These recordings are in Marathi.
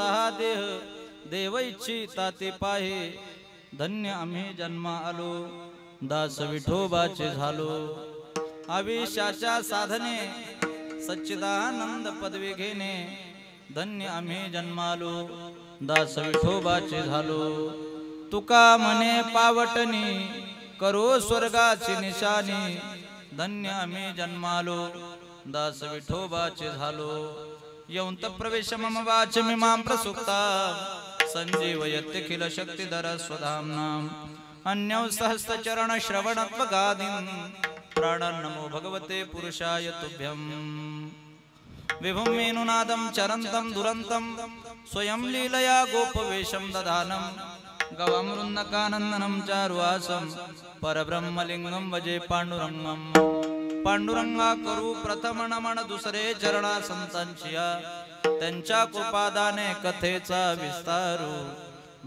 सहा देह देव इच्छिता ते पाहे धन्य आम्ही जन्मा आलो दास विठोबाचे झालो आविष्याच्या साधने सच्चिदानंद पदवी घेणे धन्य आम्ही जन्मालो दास विठोबाचे झालो तुका म्हणे पावटणी करो स्वर्गाची निशाणी धन्य आम्ही जन्मालो दास विठोबाचे झालो यौंत प्रवेश मम वाच मिमां प्रसुप्ता संजीवयत्य किल शक्तिधर स्वधाम्नां अन्यौ सहस्रचरण श्रवणत्वगादिं प्राण नमो भगवते पुरुषाय तुभ्यं विभुं मेनुनादं चरन्तं दुरन्तं स्वयं लीलया गोपवेशं दधानं गवां वृन्दकानन्दनं चारुहासं परब्रह्मलिंगं भजे पांडुरंगं पांडुरंगा करू प्रथम नमन दुसरे चरणा संतांचिया त्यांच्या कृपादाने कथेचा विस्तारू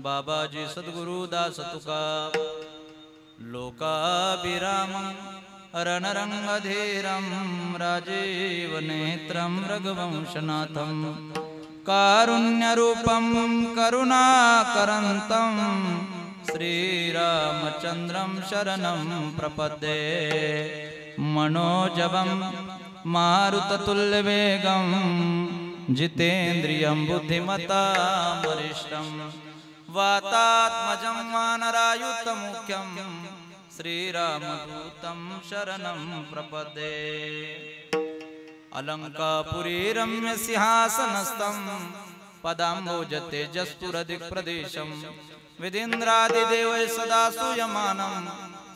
बाबाजी सद्गुरु दास तुका लोकाभिरामं रणरंगधीरं राजीव नेत्रं रघुवंशनाथं कारुण्यरूपं करुणाकरन्तं श्रीरामचन्द्रं शरणं प्रपद्ये मनोजवं मारुततुल्यवेगं जितेन्द्रियं बुद्धिमतां वरिष्ठं वातात्मजं वानरायुतमुख्यं श्रीरामदूतं शरणं प्रपद्ये अलंकापुरी रम्य सिंहासनस्थं पदाम्बोजतेजस्फुरदिक्प्रदेशं विधीन्द्रादिदेवैः सदा स्तूयमानं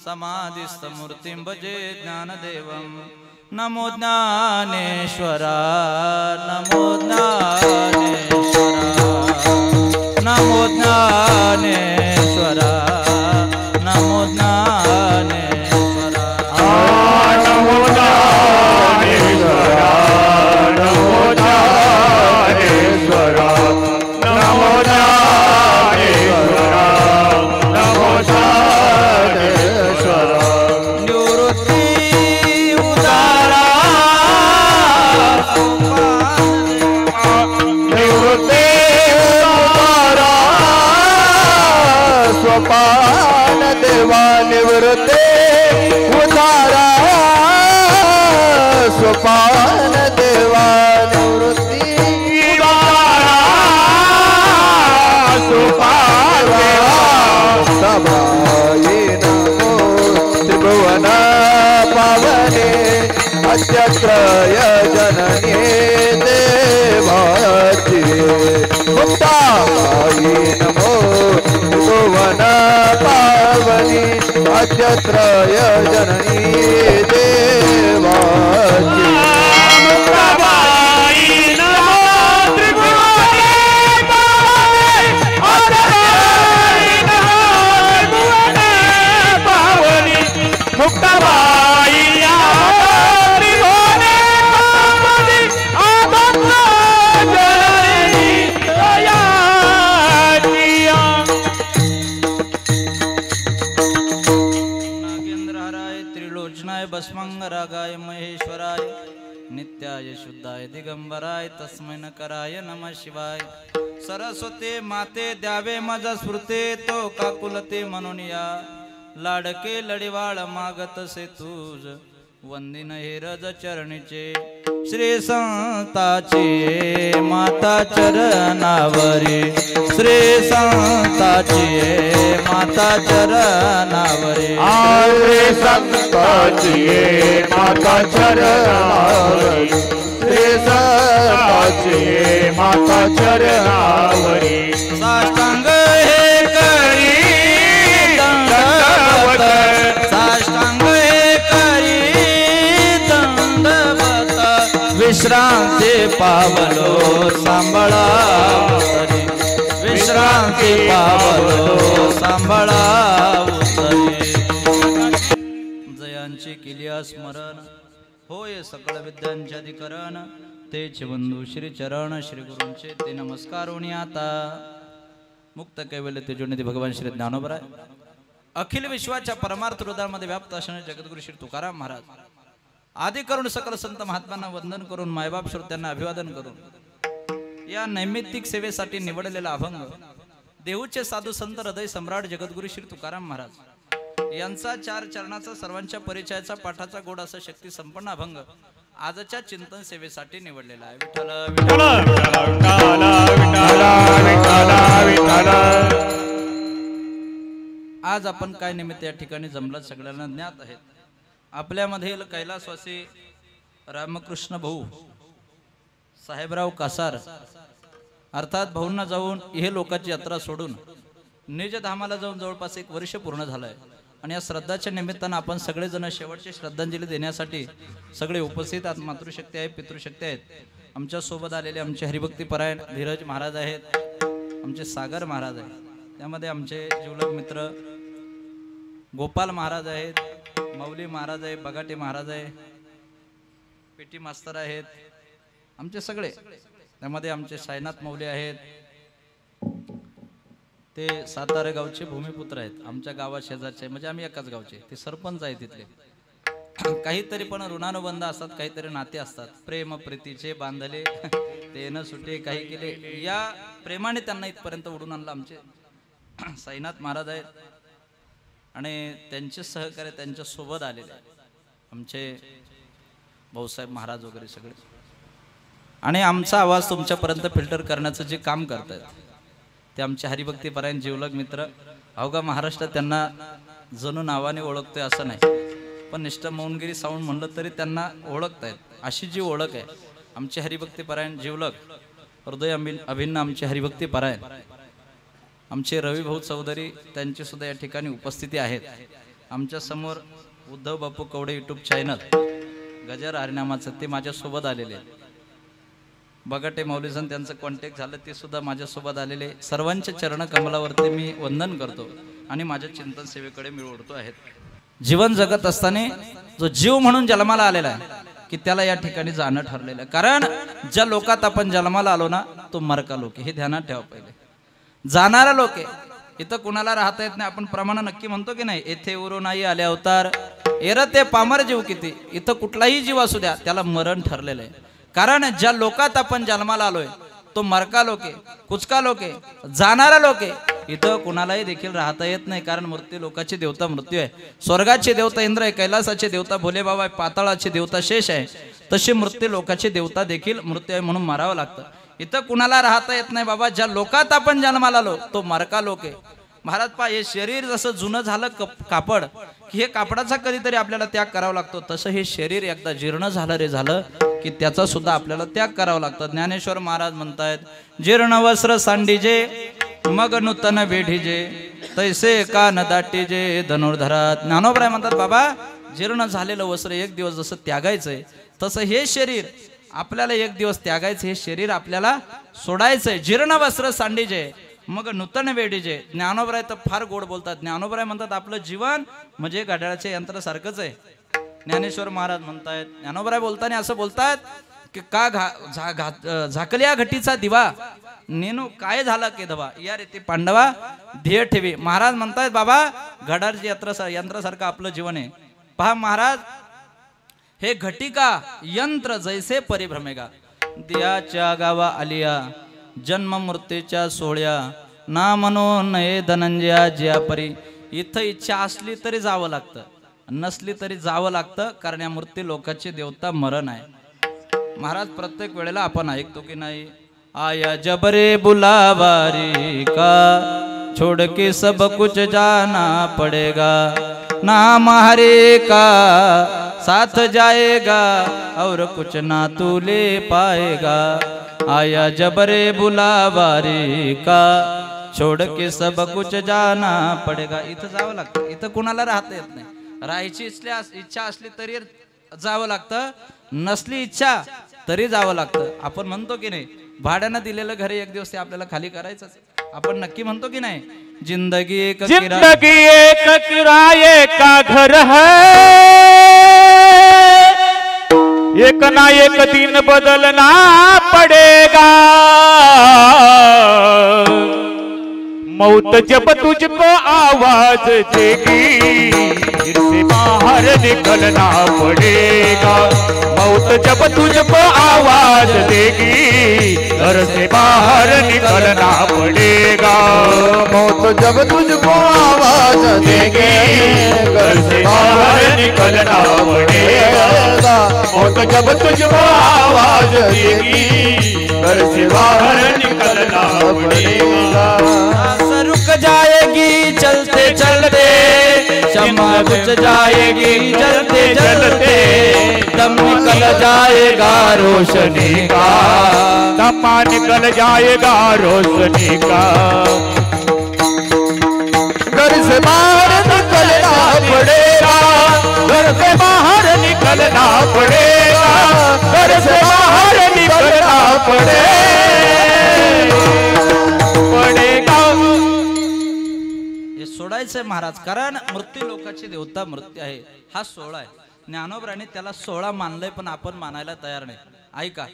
समाधिस्थमूर्तिं भजे ज्ञानदेवं नमो ज्ञानेश्वरा नमो ज्ञानेश्वरा नमो ज्ञानेश्वरा नमो ज्ञानेश्वरा नमो ज्ञानेश्वरा नमो ज्ञानेश्वरा नमो ज्ञानेश्वरा नमो ज्ञानेश्वरा निवृत्ति उदारा निवृत्ति उदारा स्वपान देवा निवृत्ति उदारा स्वपान देवा निवृत्ति उदारा स्वपान सभाये नमो त्रिभुवन पावने अद्यत्रय जननी देवाची मुक्ताये नमो त्रिभुवन पावनी अद्यत्रय जननी देवाची मुक्ताबाई नमो त्रिभुवन पावनी मुक्ताबाई भस्मंगरागाय महेश्वराय नित्याय शुद्धाय दिगंबराय तस्मै नकराय नमः शिवाय सरस्वती माते द्यावे मज स्फूर्ते तो काकुलते म्हणून या लाडके लढीवाळ मागत से तुझ वंदिन हे रज चरणीचे श्री संताची माता चरणावरी श्री संताची माता चरणावरी श्री संताची माता चरणावरी श्री संताची माता चरणावरी साष्टांग हे करी दंडवत साष्टांग हे करी दंडवत विश्रांती पावलो सांभाळा उतरी विश्रांती पावलो सांभाळा उतरी जयांची किलिया स्मरण होय सकळ विद्यांचे अधिकरण तेच बंधू श्री चरण श्री गुरूंचे ते नमस्कारोनी आता मुक्त कैवल्य तेजोनिधी भगवान श्री ज्ञानोबराय अखिल विश्वाच्या परमार्थ हृदयामध्ये व्याप्त असणारे जगद्गुरु श्री तुकाराम महाराज आदि करून सकल संत महात्म्यांना वंदन करून मायबाप श्रोत्यांना अभिवादन करून या नैमित्तिक सेवेसाठी निवडलेला अभंग देहूचे साधू संत हृदय सम्राट जगद्गुरु श्री तुकाराम महाराज यांचा 4 चरणाचा सर्वांच्या परिचयाचा पाठाचा गोड असा शक्ती संपन्न अभंग आजच्या चिंतन सेवेसाठी निवडलेला आहे. विठ्ठल आज आपण काय निमित्त या ठिकाणी जमलं सगळ्यांना ज्ञात आहेत. आपल्यामधील कैलासवासी रामकृष्ण भाऊ साहेबराव कासार अर्थात भाऊंना जाऊन हे लोकांची यात्रा सोडून निज धामाला जाऊन जवळपास 1 वर्ष पूर्ण झालंय आणि या श्रद्धाच्या निमित्तानं आपण सगळेजण शेवटची श्रद्धांजली देण्यासाठी सगळे उपस्थित आहात. मातृशक्ती आहे, पितृशक्ती आहेत. आमच्या सोबत आलेले आमचे हरिभक्तीपरायण धीरज महाराज आहेत, आमचे सागर महाराज आहेत, त्यामध्ये आमचे जीवलग मित्र गोपाल महाराज आहेत, मौली महाराज आहे, बगाटे महाराज आहे, पेटी मास्तर आहेत, आमचे सगळे. त्यामध्ये आमचे साईनाथ मौली आहेत, ते सातारा गावचे भूमिपुत्र आहेत, आमच्या गावा शेजारचे, म्हणजे आम्ही एकाच गावचे. ते सरपंच आहेत तिथले. काहीतरी पण ऋणानुबंध असतात, काहीतरी नाते असतात, प्रेम प्रीतीचे बांधले ते न सुटे काही केले. या प्रेमाने त्यांना इथपर्यंत ओढून आणलं. आमचे साईनाथ महाराज आहेत आणि त्यांचे सहकार्य त्यांच्या सोबत आलेले आमचे भाऊसाहेब महाराज वगैरे सगळे. आणि आमचा आवाज तुमच्यापर्यंत फिल्टर करण्याचं जे काम करतायत ते आमचे हरिभक्तीपरायण जीवलग मित्र. अवघा महाराष्ट्रात त्यांना जणू नावाने ओळखतोय असं नाही, पण निष्ठ मौनगिरी साऊंड म्हणलं तरी त्यांना ओळखतायत. अशी जी ओळख आहे आमचे हरिभक्तीपरायण जीवलग हृदय अभिन्न आमचे हरिभक्तीपरायण आमचे रवी भाऊ चौधरी, त्यांची सुद्धा या ठिकाणी उपस्थिती आहेत. आमच्या समोर उद्धव बापू कवडे यूट्यूब चॅनल गजर हरिनामाचं ते माझ्यासोबत आलेले आहेत. बगाटे मौलीसन त्यांचं कॉन्टॅक्ट झालं, ते सुद्धा माझ्यासोबत आलेले. सर्वांच्या चरण कमलावरती मी वंदन करतो आणि माझ्या चिंतन सेवेकडे मी ओढतो आहेत. जीवन जगत असताना जो जीव म्हणून जन्माला आलेला आहे की त्याला या ठिकाणी जाणं ठरलेलं आहे. कारण ज्या लोकात आपण जन्माला आलो ना तो मरका लोक, हे ध्यानात ठेवा. पहिले जाणारा लोक आहे, इथं कुणाला राहता येत नाही. आपण प्रमाण नक्की म्हणतो की नाही, येथे उरू नाही आले अवतार एरं ते पामर जीव किती. इथं कुठलाही जीव असू द्या त्याला मरण ठरलेलं आहे. कारण ज्या लोकात आपण जन्माला आलोय तो मरका लोक आहे, कुचका लोक आहे, जाणारा लोक आहे. इथं कुणालाही देखील राहता येत नाही. कारण मृत्यू लोकाची देवता मृत्यू आहे. स्वर्गाची देवता इंद्र आहे, कैलासाची देवता भोलेबाबा आहे, पाताळाची देवता शेष आहे. तशी मृत्यू लोकाची देवता देखील मृत्यू आहे, म्हणून मारावं लागतं. इथं कुणाला राहता येत नाही बाबा. ज्या लोकात आपण जन्माला आलो तो मरका लोक आहे. महाराज पा हे शरीर जसं जुनं झालं कापड की हे कापडाचा कधीतरी आपल्याला त्याग करावा लागतो, तसं हे शरीर एकदा जीर्ण झालं रे झालं की त्याचा सुद्धा आपल्याला त्याग करावा लागतो. ज्ञानेश्वर महाराज म्हणतायत, जीर्ण वस्त्र सांडीजे मग नूतन वेढीजे तैसे कान दाटीजे धनुर्धरात. ज्ञानोबराय म्हणतात बाबा जीर्ण झालेलं वस्त्र एक दिवस जसं त्यागायचंय तसं हे शरीर आपल्याला एक दिवस त्यागायचं. हे शरीर आपल्याला सोडायचंय. जीर्ण वस्त्र सांडीजे मग नूतन वेढीजे. ज्ञानोबराय तर फार गोड बोलतात. ज्ञानोबराय म्हणतात आपलं जीवन म्हणजे घड्याळाच्या यंत्रासारखंच आहे. ज्ञानेश्वर महाराज म्हणतायत, ज्ञानोबराय बोलताना असं बोलतात की का झाकल्या घटीचा दिवा नेनू काय झाला के धवा या रे ते पांडवा ध्येय ठेवी. महाराज म्हणतायत बाबा घड्याळाच्या यंत्रासारखं आपलं जीवन आहे. पहा महाराज, हे घटिका यंत्र जैसे परिभ्रमेगा. दियाच्या गावा आलिया जन्म मृत्यूच्या सोहळ्या ना म्हणो नये धनंजया ज्या परी. इथं इच्छा असली तरी जावं लागतं, नसली तरी जावं लागतं. कारण या मृत्यू लोकाची देवता मरण आहे. महाराज प्रत्येक वेळेला आपण ऐकतो की नाही, आया जबरे बुलावारी का छोड़ के सब कुछ जाना पड़ेगा, नाम हरे का साथ जाएगा और कुछ ना तू ले पाएगा. आया जबरे बुलावारी का छोड़ के सब कुछ जाना पड़ेगा. इथं जावं लागतं. इथं कुणाला राहता येत नाही. राहायची इच्छा असली तरी जावं लागतं, नसली इच्छा तरी जावं लागतं. आपण म्हणतो की नाही, भाड्यानं दिलेलं घर एक दिवस ते आपल्याला खाली करायचंच. आपण नक्की म्हणतो की नाही, जिंदगी एक किराए का घर है, एक ना एक दिन बदलना पड़ेगा. मौत जब तुझको आवाज देगी फिर से बाहर निकलना पड़ेगा। मौत जब तुझको आवाज देगी घर से बाहर निकलना पड़ेगा। मौत जब तुझको आवाज देगी घर से बाहर निकलना पड़ेगा। मौत जब तुझको आवाज देगी घर से बाहर निकलना पड़ेगा। सांस रुक जाएगी चलते चलते, क्षमा बुझ जाएगी जलते जलते, दम निकल जाएगा रोशनी का, दमा निकल जाएगा रोशनी का। घर से बाहर निकलना पड़ेगा, घर से बाहर निकलना पड़ेगा। घर से बाहर निकलना पड़ेगा। हे सोडायचंय महाराज, कारण मृत्यू लोकाची देवता मृत्यू आहे, हा सोहळा आहे. ज्ञानोबराने त्याला सोहळा मानलंय, पण आपण मानायला तयार नाही. ऐका,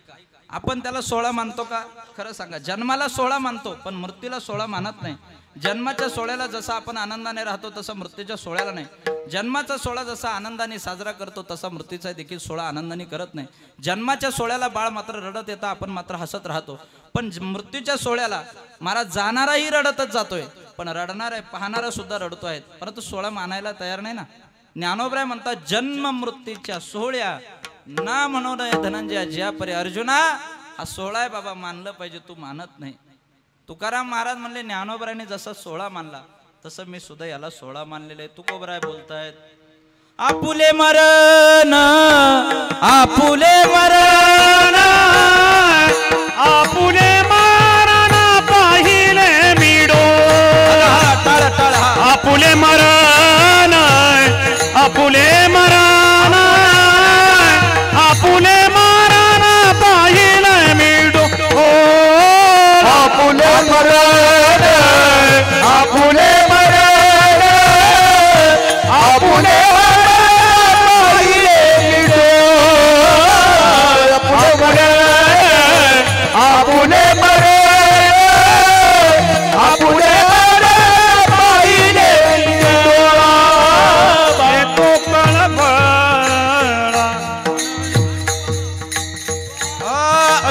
आपण त्याला सोहळा मानतो का? खरं सांगा. जन्माला सोहळा मानतो, पण मृत्यूला सोहळा मानत नाही. जन्माच्या सोहळ्याला जसा आपण आनंदाने राहतो तसा मृत्यूच्या सोहळ्याला नाही. जन्माचा सोहळा जसा आनंदाने साजरा करतो तसा मृत्यूचा देखील सोहळा आनंदाने करत नाही. जन्माच्या सोहळ्याला बाळ मात्र रडत येतं, आपण मात्र हसत राहतो. पण मृत्यूच्या सोहळ्याला महाराज जाणाराही रडतच जातोय, पण रडणारा पाहणारा सुद्धा रडतो आहे, परंतु सोहळा मानायला तयार नाही ना. ज्ञानोबराय म्हणतात, जन्म मृत्यूच्या सोहळ्या ना म्हणून धनंजय ज्या परी अर्जुना, हा सोहळा आहे बाबा, मानलं पाहिजे, तू मानत नाही. तुकाराम महाराज म्हणले, ज्ञानोबरायने जसा सोहळा मानला तसं मी सुद्धा याला सोहळा मानलेला आहे. तुकोबराय बोलतायत, आपुले मरण आपुले मरण आपुले मरण पाहिले मिडो, आपुले मरण आपुले मरण आपुले मरण पाहिले मिडो, आपुले मरण आपुले मरण आपुले आपुले मरण आपुले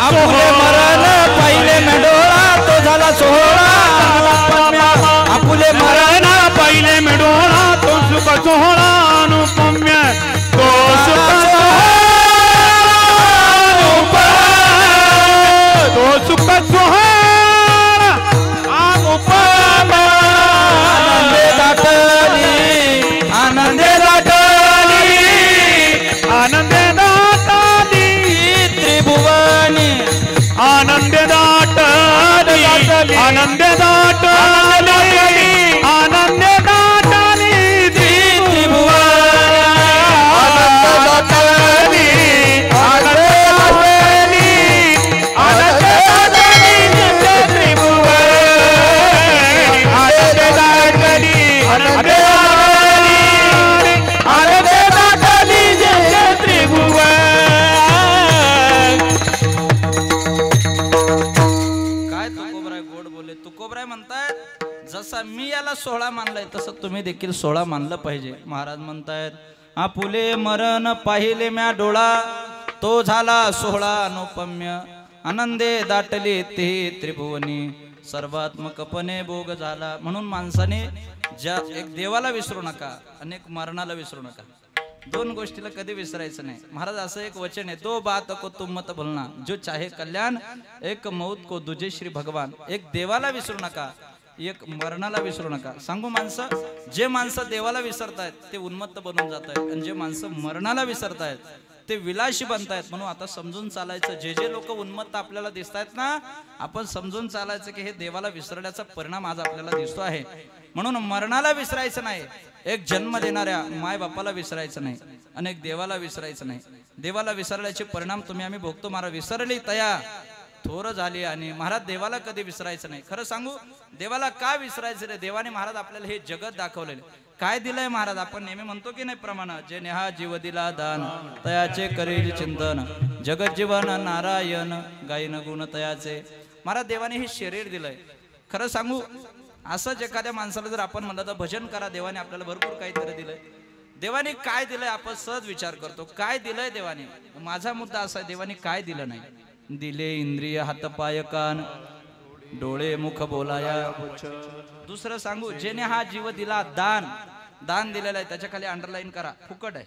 आपुले मरण पहिले मेडोळा तो झाला सोहळा, आपुले मरण पहिले मिडोळा तो सुख सोहळा अनुपम्य, तो सुख तो सुख सोहळा अनुपम्य. आनंदे दाटली आनंदे दाटली आनंदे दाटली त्रिभुवनी, आनंदे दाटली आनंदे दाटली आनंदे दाटली त्रिभुवनी, आनंद दाटली आनंद दाटली आनंद दाटली त्रिभुवनी, आनंदे दाटली आनंदे आनंद दाटली त्रिभुवन. काय तुकोबराय गोड बोले. तुकोबराय म्हणतायत, जसा मी याला सोहळा मानलाय तसं तुम्ही देखील सोहळा मानलं पाहिजे. महाराज म्हणतायत, आपुले मरण पाहिले म्या डोळा तो झाला सोहळा अनुपम्य, आनंदे दाटले ते त्रिभुवनी, सर्वात्मकपणे भोग झाला. म्हणून माणसाने ज्या एक देवाला विसरू नका आणि एक मरणाला विसरू नका. दोन गोष्टीला कधी विसरायचं नाही. महाराज असं एक वचन आहे, दो बात को तुम मत भूलना, जो चाहे कल्याण, एक मौत को दुजे श्री भगवान. एक देवाला विसरू नका, एक मरणाला विसरू नका. सांगू, माणसं जे माणसं देवाला विसरतायत ते उन्मत्त बनून जात आहेत, आणि जे माणसं मरणाला विसरतायत ते विलाशी बनतायत. म्हणून आता समजून चालायचं, जे जे लोक उन्मत्त आपल्याला दिसत आहेत ना, आपण समजून चालायचं की हे देवाला विसरण्याचा परिणाम आज आपल्याला दिसतो आहे. म्हणून मरणाला विसरायचं नाही, एक जन्म देणाऱ्या माय बापाला विसरायचं नाही, आणि एक देवाला विसरायचं नाही. देवाला विसरल्याचे परिणाम तुम्ही आम्ही भोगतो. महाराज विसरली तया थोर झाली, आणि महाराज देवाला कधी विसरायचं नाही. खरं सांगू, देवाला का विसरायचं रे? देवाने महाराज आपल्याला हे जगत दाखवलेले. काय दिलंय महाराज? आपण नेहमी म्हणतो की नाही प्रमाण, जे नेहा जीव दिला दान तयाचे करील चिंतन, जगत जीवन नारायण गायन गुण तयाचे. महाराज देवाने हे शरीर दिलंय. खरं सांगू, असंच एखाद्या माणसाला जर आपण म्हणलं तर भजन करा, देवाने आपल्याला भरपूर काहीतरी दिलंय. देवाने काय दिलंय आपण सहज विचार करतो, काय दिलंय देवाने. माझा मुद्दा असा आहे, देवाने काय दिलं नाही. दिले इंद्रिय हात पाय कान डोळे मुख बोलाया. दुसरं सांगू, जेने हा जीव दिला दान दिलेलं आहे, त्याच्या खाली अंडरलाईन करा, फुकट आहे.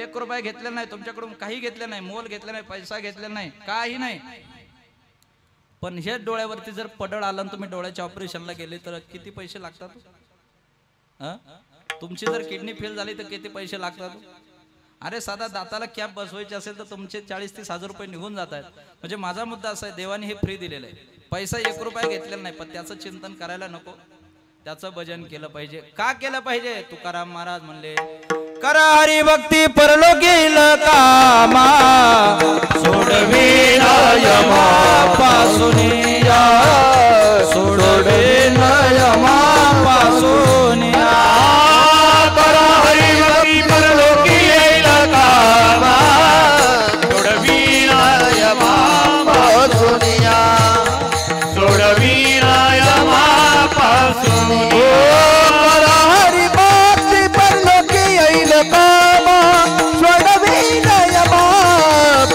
1 रुपया घेतलेला नाही तुमच्याकडून, काही घेतलं नाही, मोल घेतलं नाही, पैसा घेतलेला नाही, काही नाही. पण हे डोळ्यावरती जर पडळ आलं तुम्ही डोळ्याच्या ऑपरेशनला गेले तर किती पैसे लागतात. तुमची जर किडनी फेल झाली तर किती पैसे लागतात. अरे साधा दाताला कॅप बसवायची असेल तर तुमचे 40-30 हजार रुपये निघून जात आहेत. म्हणजे माझा मुद्दा असा आहे, देवाने हे फ्री दिलेलं आहे. पैसा 1 रुपया घेतलेला नाही, पण त्याचं चिंतन करायला नको, त्याचं भजन केलं पाहिजे. का केलं पाहिजे. तुकाराम महाराज म्हणले, करा हरी भक्ती परलोकील कामा सोडवी यमा पासून या, सोडवे यमा पासून या. करा हरी भक्ती परलोकील कामा सोडवी यमा पासून या, सोडवी यमा पासून या. करा हरी भक्ती परलोकील कामा सोडवी यमा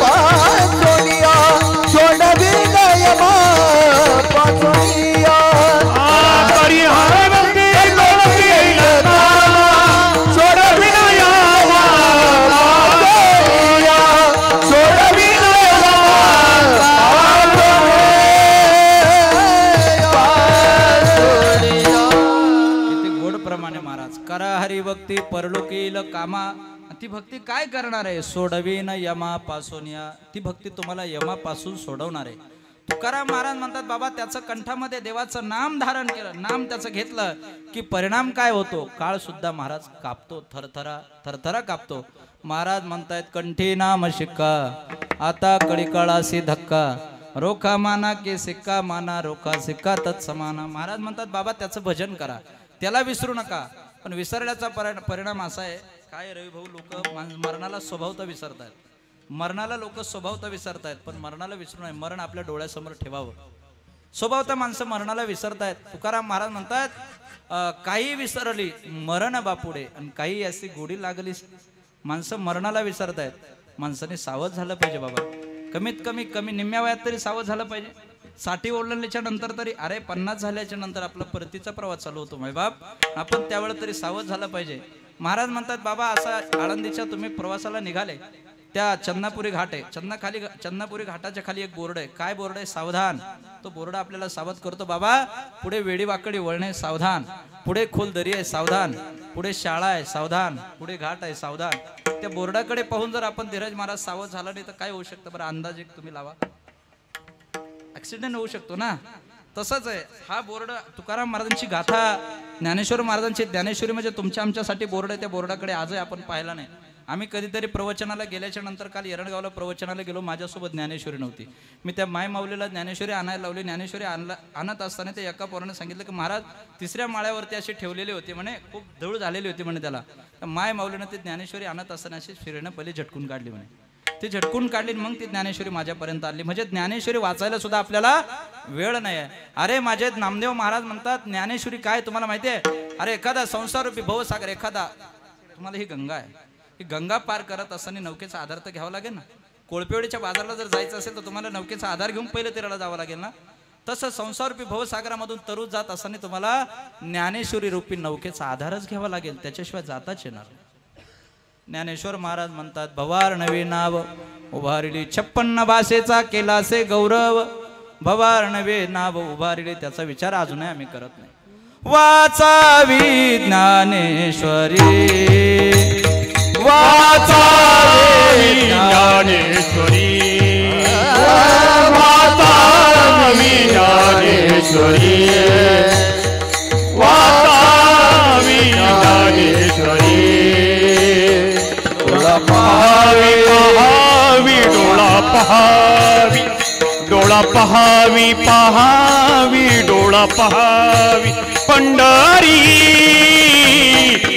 पासून या, सोडवी यमा पासून या. करी हरी भक्ती परलोकील कामा सोडवी यमा पासून या, सोडवी किती गोड प्रमाणे महाराज. करा हरी भक्ती परलोकील कामा. ती भक्ती काय करणार आहे. सोडवीन यमापासून या. ती भक्ती तुम्हाला यमापासून सोडवणार आहे. तुकाराम महाराज म्हणतात, बाबा त्याचं कंठामध्ये देवाचं नाम धारण केलं, नाम त्याचं घेतलं की परिणाम काय होतो. काळ सुद्धा महाराज कापतो, थरथरा कापतो. महाराज म्हणतायत, कंठी नाम शिक्का आता कडी काळासी धक्का, रोखा माना के सिक्का माना, रोखा सिक्का तत्समाना. महाराज म्हणतात, बाबा त्याचं भजन करा, त्याला विसरू नका. पण विसरण्याचा परिणाम असा आहे, काय रविभाऊ, लोक मरणाला स्वभावता विसरतात. मरणाला लोक स्वभावता विसरतायत, पण मरणाला विसरू नये. मरण आपल्या डोळ्यासमोर ठेवावं. स्वभावता माणसं मरणाला विसरतायत. तुकाराम महाराज म्हणतात, काही विसरली मरण बापुडे, आणि काही अशी गोडी लागली. माणसं मरणाला विसरतायत. माणसाने सावध झालं पाहिजे बाबा. कमीत कमी निम्म्या वयात तरी सावध झालं पाहिजे. 60 ओलांडल्याच्या नंतर तरी, अरे 50 झाल्याच्या नंतर आपला परतीचा प्रवास चालू होतो माय बाप, आपण त्यावेळेला तरी सावध झालं पाहिजे. महाराज म्हणतात, बाबा असा आळंदीच्या तुम्ही प्रवासाला निघाले, त्या चन्नापुरी घाट आहे, चन्नापुरी घाटाच्या खाली एक बोर्ड आहे. काय बोर्ड आहे. सावधान. तो बोर्ड आपल्याला सावध करतो, बाबा पुढे वेडी वाकडी वळणे सावधान, पुढे खोल दरी आहे सावधान, पुढे शाळा आहे सावधान, पुढे घाट आहे सावधान. त्या बोर्डाकडे पाहून जर आपण धीरज महाराज सावध झाला नाही तर काय होऊ शकतं बरं. अंदाज एक तुम्ही लावा. ऍक्सिडेंट होऊ शकतो ना. तसंच आहे हा बोर्ड. तुकाराम महाराजांची गाथा, ज्ञानेश्वर महाराजांची ज्ञानेश्वरी म्हणजे तुमच्या आमच्यासाठी बोर्ड आहे. त्या बोर्डाकडे आजही आपण पाहिला नाही. आम्ही कधीतरी प्रवचनाला गेल्याच्या नंतर, काल एरणगावला प्रवचनाला गेलो, माझ्यासोबत ज्ञानेश्वरी नव्हती. मी त्या माय माऊलीला ज्ञानेश्वरी आणायला लावली. ज्ञानेश्वरी आणत असताना ते एका पोराने सांगितलं की महाराज 3ऱ्या माळ्यावरती अशी ठेवलेली होती म्हणे, खूप धूळ झालेली होती म्हणे त्याला. माय माऊलीनं ते ज्ञानेश्वरी आणत असताना अशी फिरणं पहिले झटकून काढली म्हणे. ती झटकून काढली, मग ती ज्ञानेश्वरी माझ्यापर्यंत आली. म्हणजे ज्ञानेश्वरी वाचायला सुद्धा आपल्याला वेळ नाही आहे. अरे माझे नामदेव महाराज म्हणतात, ज्ञानेश्वरी काय तुम्हाला माहिती आहे. अरे एखादा संसारूपी भवसागर, एखादा, तुम्हाला ही गंगा आहे, ही गंगा पार करत असताना नौकेचा आधार तर घ्यावा लागेल ना. कोळपेवाडीच्या बाजारला जर जायचं असेल तर तुम्हाला नौकेचा आधार घेऊन पहिले तीराला जावं लागेल ना. तसं संसारूपी भवसागरामधून तरुण जात असताना तुम्हाला ज्ञानेश्वरी रूपी नौकेचा आधारच घ्यावा लागेल, त्याच्याशिवाय जाताच येणार. ज्ञानेश्वर महाराज म्हणतात, भवार नवे नाव उभारली 56 भाषेचा केलासे गौरव, भवार नवे नाव उभारली, त्याचा विचार अजूनही आम्ही करत नाही. वाचावी ज्ञानेश्वरी, वाचावी ज्ञानेश्वरी, वाचावी ज्ञानेश्वरी, वाचावी ज्ञानेश्वरी. डोळा पहावी पहावी, डोळा पहावी, डोळा पहावी पहावी, डोळा पहावी पंढरी,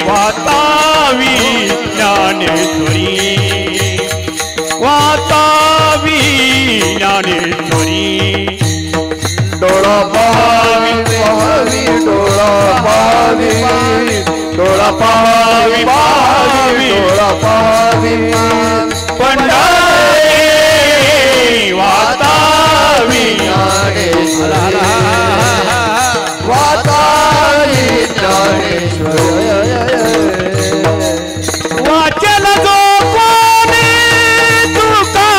वाचावी ज्ञानेश्वरी, वाचावी ज्ञानेश्वरी. डोळा पहावी पहावी, डोळा पहावी डोळा पाहावी पाहावी डोळा पाहावी पंढरी वातावी वातावी वाचल जो कोणी तुका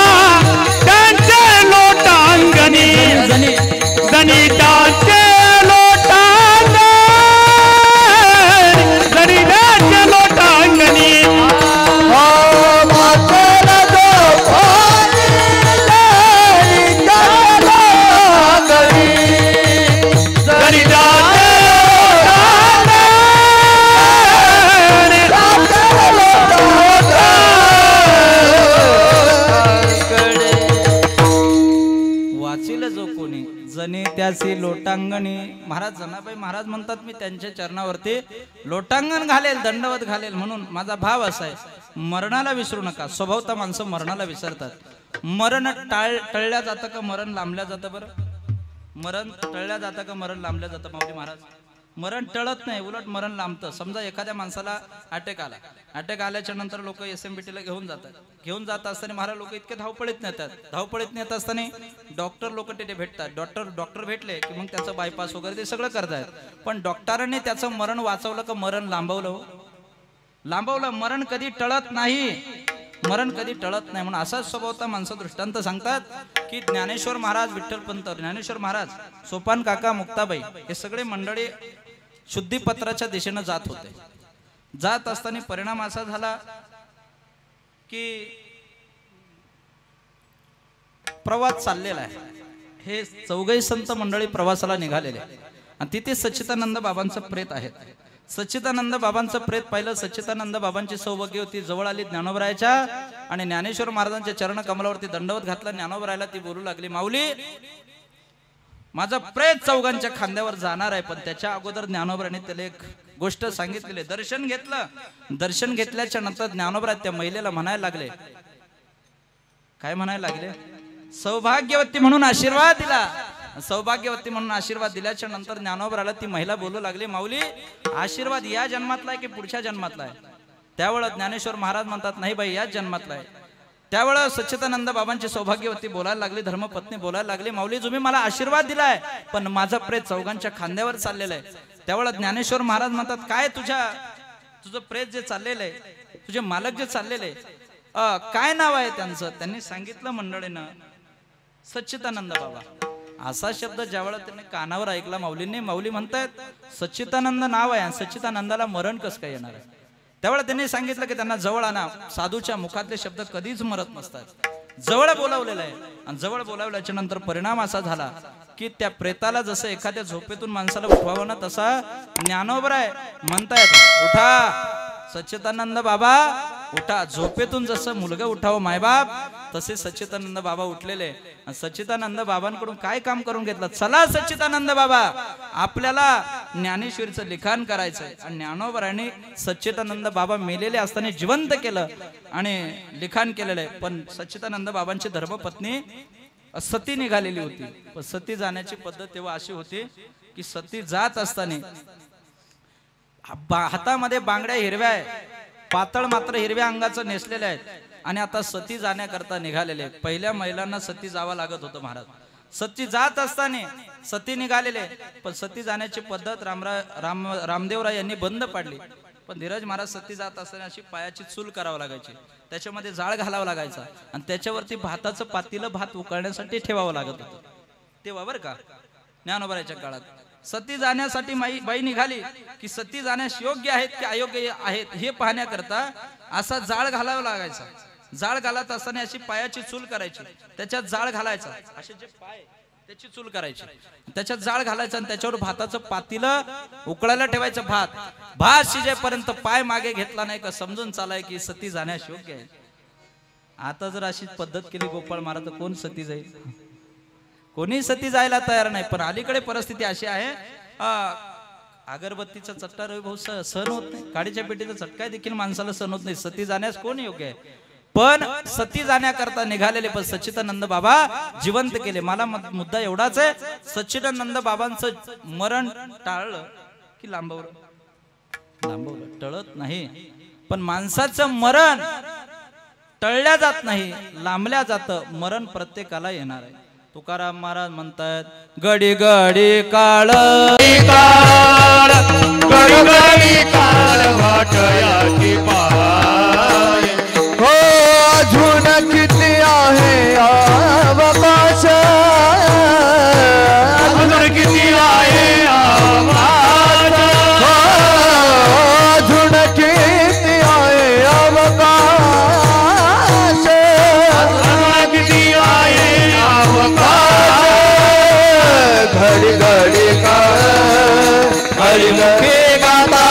त्यांचे लोटांगणी गणिताचे त्यासी लोटांगणी. महाराज जनाबाई महाराज म्हणतात मी त्यांच्या चरणावरती लोटांगण घालेल, दंडवत घालेल. म्हणून माझा भाव असा आहे, मरणाला विसरू नका. स्वभावता माणसं मरणाला विसरतात. मरण टळल्या जातं का मरण लांबल्या जातं? बरं, मरण टळल्या जातं का मरण लांबल्या जातं? माऊली महाराज, मरण टळत नाही, उलट मरण लांबतं. समजा एखाद्या माणसाला अटॅक आला, अटॅक आल्याच्या नंतर लोक SMBTला घेऊन जातात. घेऊन जात असताना महाराज लोक इतके धावपळीत नेतात. धावपळीत नेत असताना डॉक्टर लोक तिथे भेटतात. डॉक्टर भेटले की मग त्याचं बायपास वगैरे ते सगळं करतात. पण डॉक्टरांनी त्याचं मरण वाचवलं का मरण लांबवलं? लांबवलं. मरण कधी टळत नाही, मरण कधी टळत नाही. म्हणून असाच स्वभावता माणसं दृष्टांत सांगतात की ज्ञानेश्वर महाराज, विठ्ठलपंत, ज्ञानेश्वर महाराज, सोपान काका, मुक्ताबाई हे सगळे मंडळी शुद्धीपत्राच्या दिशेनं जात होते. जात असताना परिणाम असा झाला की प्रवास चाललेला आहे. हे चौघही संत मंडळी प्रवासाला निघालेले आणि तिथे सच्चिदानंद बाबांचं प्रेत आहे. सच्चिदानंद बाबांचं प्रेत पाहिलं. सच्चिदानंद बाबांची सौभाग्य होती, जवळ आली ज्ञानोबरायाच्या आणि ज्ञानेश्वर महाराजांच्या चरण कमलावरती दंडवत घातला. ज्ञानोबरायाला ती बोलू लागली, माऊली माझं प्रेत चौघांच्या खांद्यावर जाणार आहे. पण त्याच्या अगोदर ज्ञानोबराने त्याला एक गोष्ट सांगितलेली. दर्शन घेतलं. दर्शन घेतल्याच्या नंतर ज्ञानोबराय त्या महिलेला म्हणायला लागले, काय म्हणायला लागले? सौभाग्यवती म्हणून आशीर्वाद दिला. सौभाग्यवती म्हणून आशीर्वाद दिल्याच्या नंतर ज्ञानोबराला ती महिला बोलू लागली, माऊली आशीर्वाद या जन्मातला आहे की पुढच्या जन्मातला आहे? त्यावेळेस ज्ञानेश्वर महाराज म्हणतात, नाही बाई याच जन्मातला आहे. त्यावेळेस सच्चिदानंद बाबांची सौभाग्यवती बोलायला लागली, धर्मपत्नी बोलायला लागली, माऊली तुम्ही मला आशीर्वाद दिलाय पण माझं प्रेत चौघांच्या खांद्यावर चाललेलं आहे. त्यावेळेस ज्ञानेश्वर महाराज म्हणतात, काय तुझं प्रेत जे चाललेलं आहे, तुझे मालक जे चाललेले काय नाव आहे त्यांचं? त्यांनी सांगितलं मंडळीनं, सच्चिदानंद बाबा. असा शब्द ज्यावेळेला त्यांनी कानावर ऐकला माऊलींनी, माऊली म्हणतायत सच्चिदानंद नाव आहे आणि सच्चिदानंदाला मरण कसं काय येणार आहे? त्यावेळेला त्यांनी सांगितलं की त्यांना जवळ आणा. साधूच्या मुखातले शब्द कधीच मरत नसतात. जवळ बोलावलेलं आहे आणि जवळ बोलावल्याच्या नंतर परिणाम असा झाला की त्या प्रेताला जसं एखाद्या झोपेतून माणसाला उठवावं ना, तसा ज्ञानोबराय म्हणतायत, उठा सच्चिदानंद बाबा उठा. झोपेतून जसं मुलगा उठावं मायबाप, तसे सच्चिदानंद बाबा उठलेले. सच्चिदानंद बाबांकडून काय काम करून घेतलं? चला सच्चिदानंद बाबा आपल्याला ज्ञानेश्वरीचं लिखाण करायचंय. आणि ज्ञानोबरायांनी सच्चिदानंद बाबा मेलेले असताना जिवंत केलं आणि लिखाण केलेलं आहे. पण सच्चिदानंद बाबांची धर्मपत्नी सती निघालेली होती. पण सती जाण्याची पद्धत तेव्हा अशी होती की सती जात असताना हातामध्ये बांगड्या हिरव्या आहे, पातळ मात्र हिरव्या अंगाचं नेसलेले आहेत आणि आता सती जाण्याकरता निघालेले. पहिल्या महिलांना सती जावं लागत होतं महाराज. सती जात असताना सती निघालेले, पण सती जाण्याची पद्धत रामदेवराय यांनी बंद पाडली. पण धीरज महाराज सती जात असताना अशी पायाची चूल करावं लागायची, त्याच्यामध्ये जाळ घालावा लागायचा आणि त्याच्यावरती भाताचं पातीलं भात उकळण्यासाठी ठेवावं लागत होतं तेव्हा, बरं का. ज्ञानोबराच्या काळात सती जाण्यासाठी बाई निघाली की सती जाण्यास योग्य आहेत की अयोग्य आहेत हे पाहण्याकरता असा जाळ घालावा लागायचा. जाळ घालत असताना अशी पायाची चूल करायची, त्याच्यात जाळ घालायचा, असे जे पाय त्याची चूल करायची, त्याच्यात जाळ घालायचं आणि त्याच्यावर भाताचं पातीलं उकळायला ठेवायचं. भात शिजेपर्यंत पाय मागे घेतला नाही का समजून चालाय की सती जाण्यास योग्य आहे. आता जर अशी पद्धत केली गोपाळ महाराज तर कोण सती जाईल? कोणी सती जायला तयार नाही. पण अलीकडे परिस्थिती अशी आहे, अगरबत्तीचा चट्टा रवी भाऊ सहन होत नाही, काडीच्या पेटीचा चटका देखील माणसाला सहन होत नाही. सती जाण्यास कोण योग्य आहे? पण सती जाण्याकरता निघालेले पण सच्चिदानंद बाबा जिवंत केले. मला मुद्दा एवढाच आहे, सच्चिदानंद बाबांचं मरण टाळलं की लांबवलं. लांबवलं टळत नाही, पण माणसाचं मरण टळल्या जात नाही, लांबल्या जातं. मरण प्रत्येकाला येणार आहे. तुकाराम महाराज म्हणतात, गडी गडी काळ काळ गडी गडी काळ वाटयाची पाय हो अजून किती आहे अवकाश, अजून किती आहे आवाज, अजून किती आहे अवकाश, अजून किती आहे अवकाश. घडी घडी काळ हरिमुखे गाता,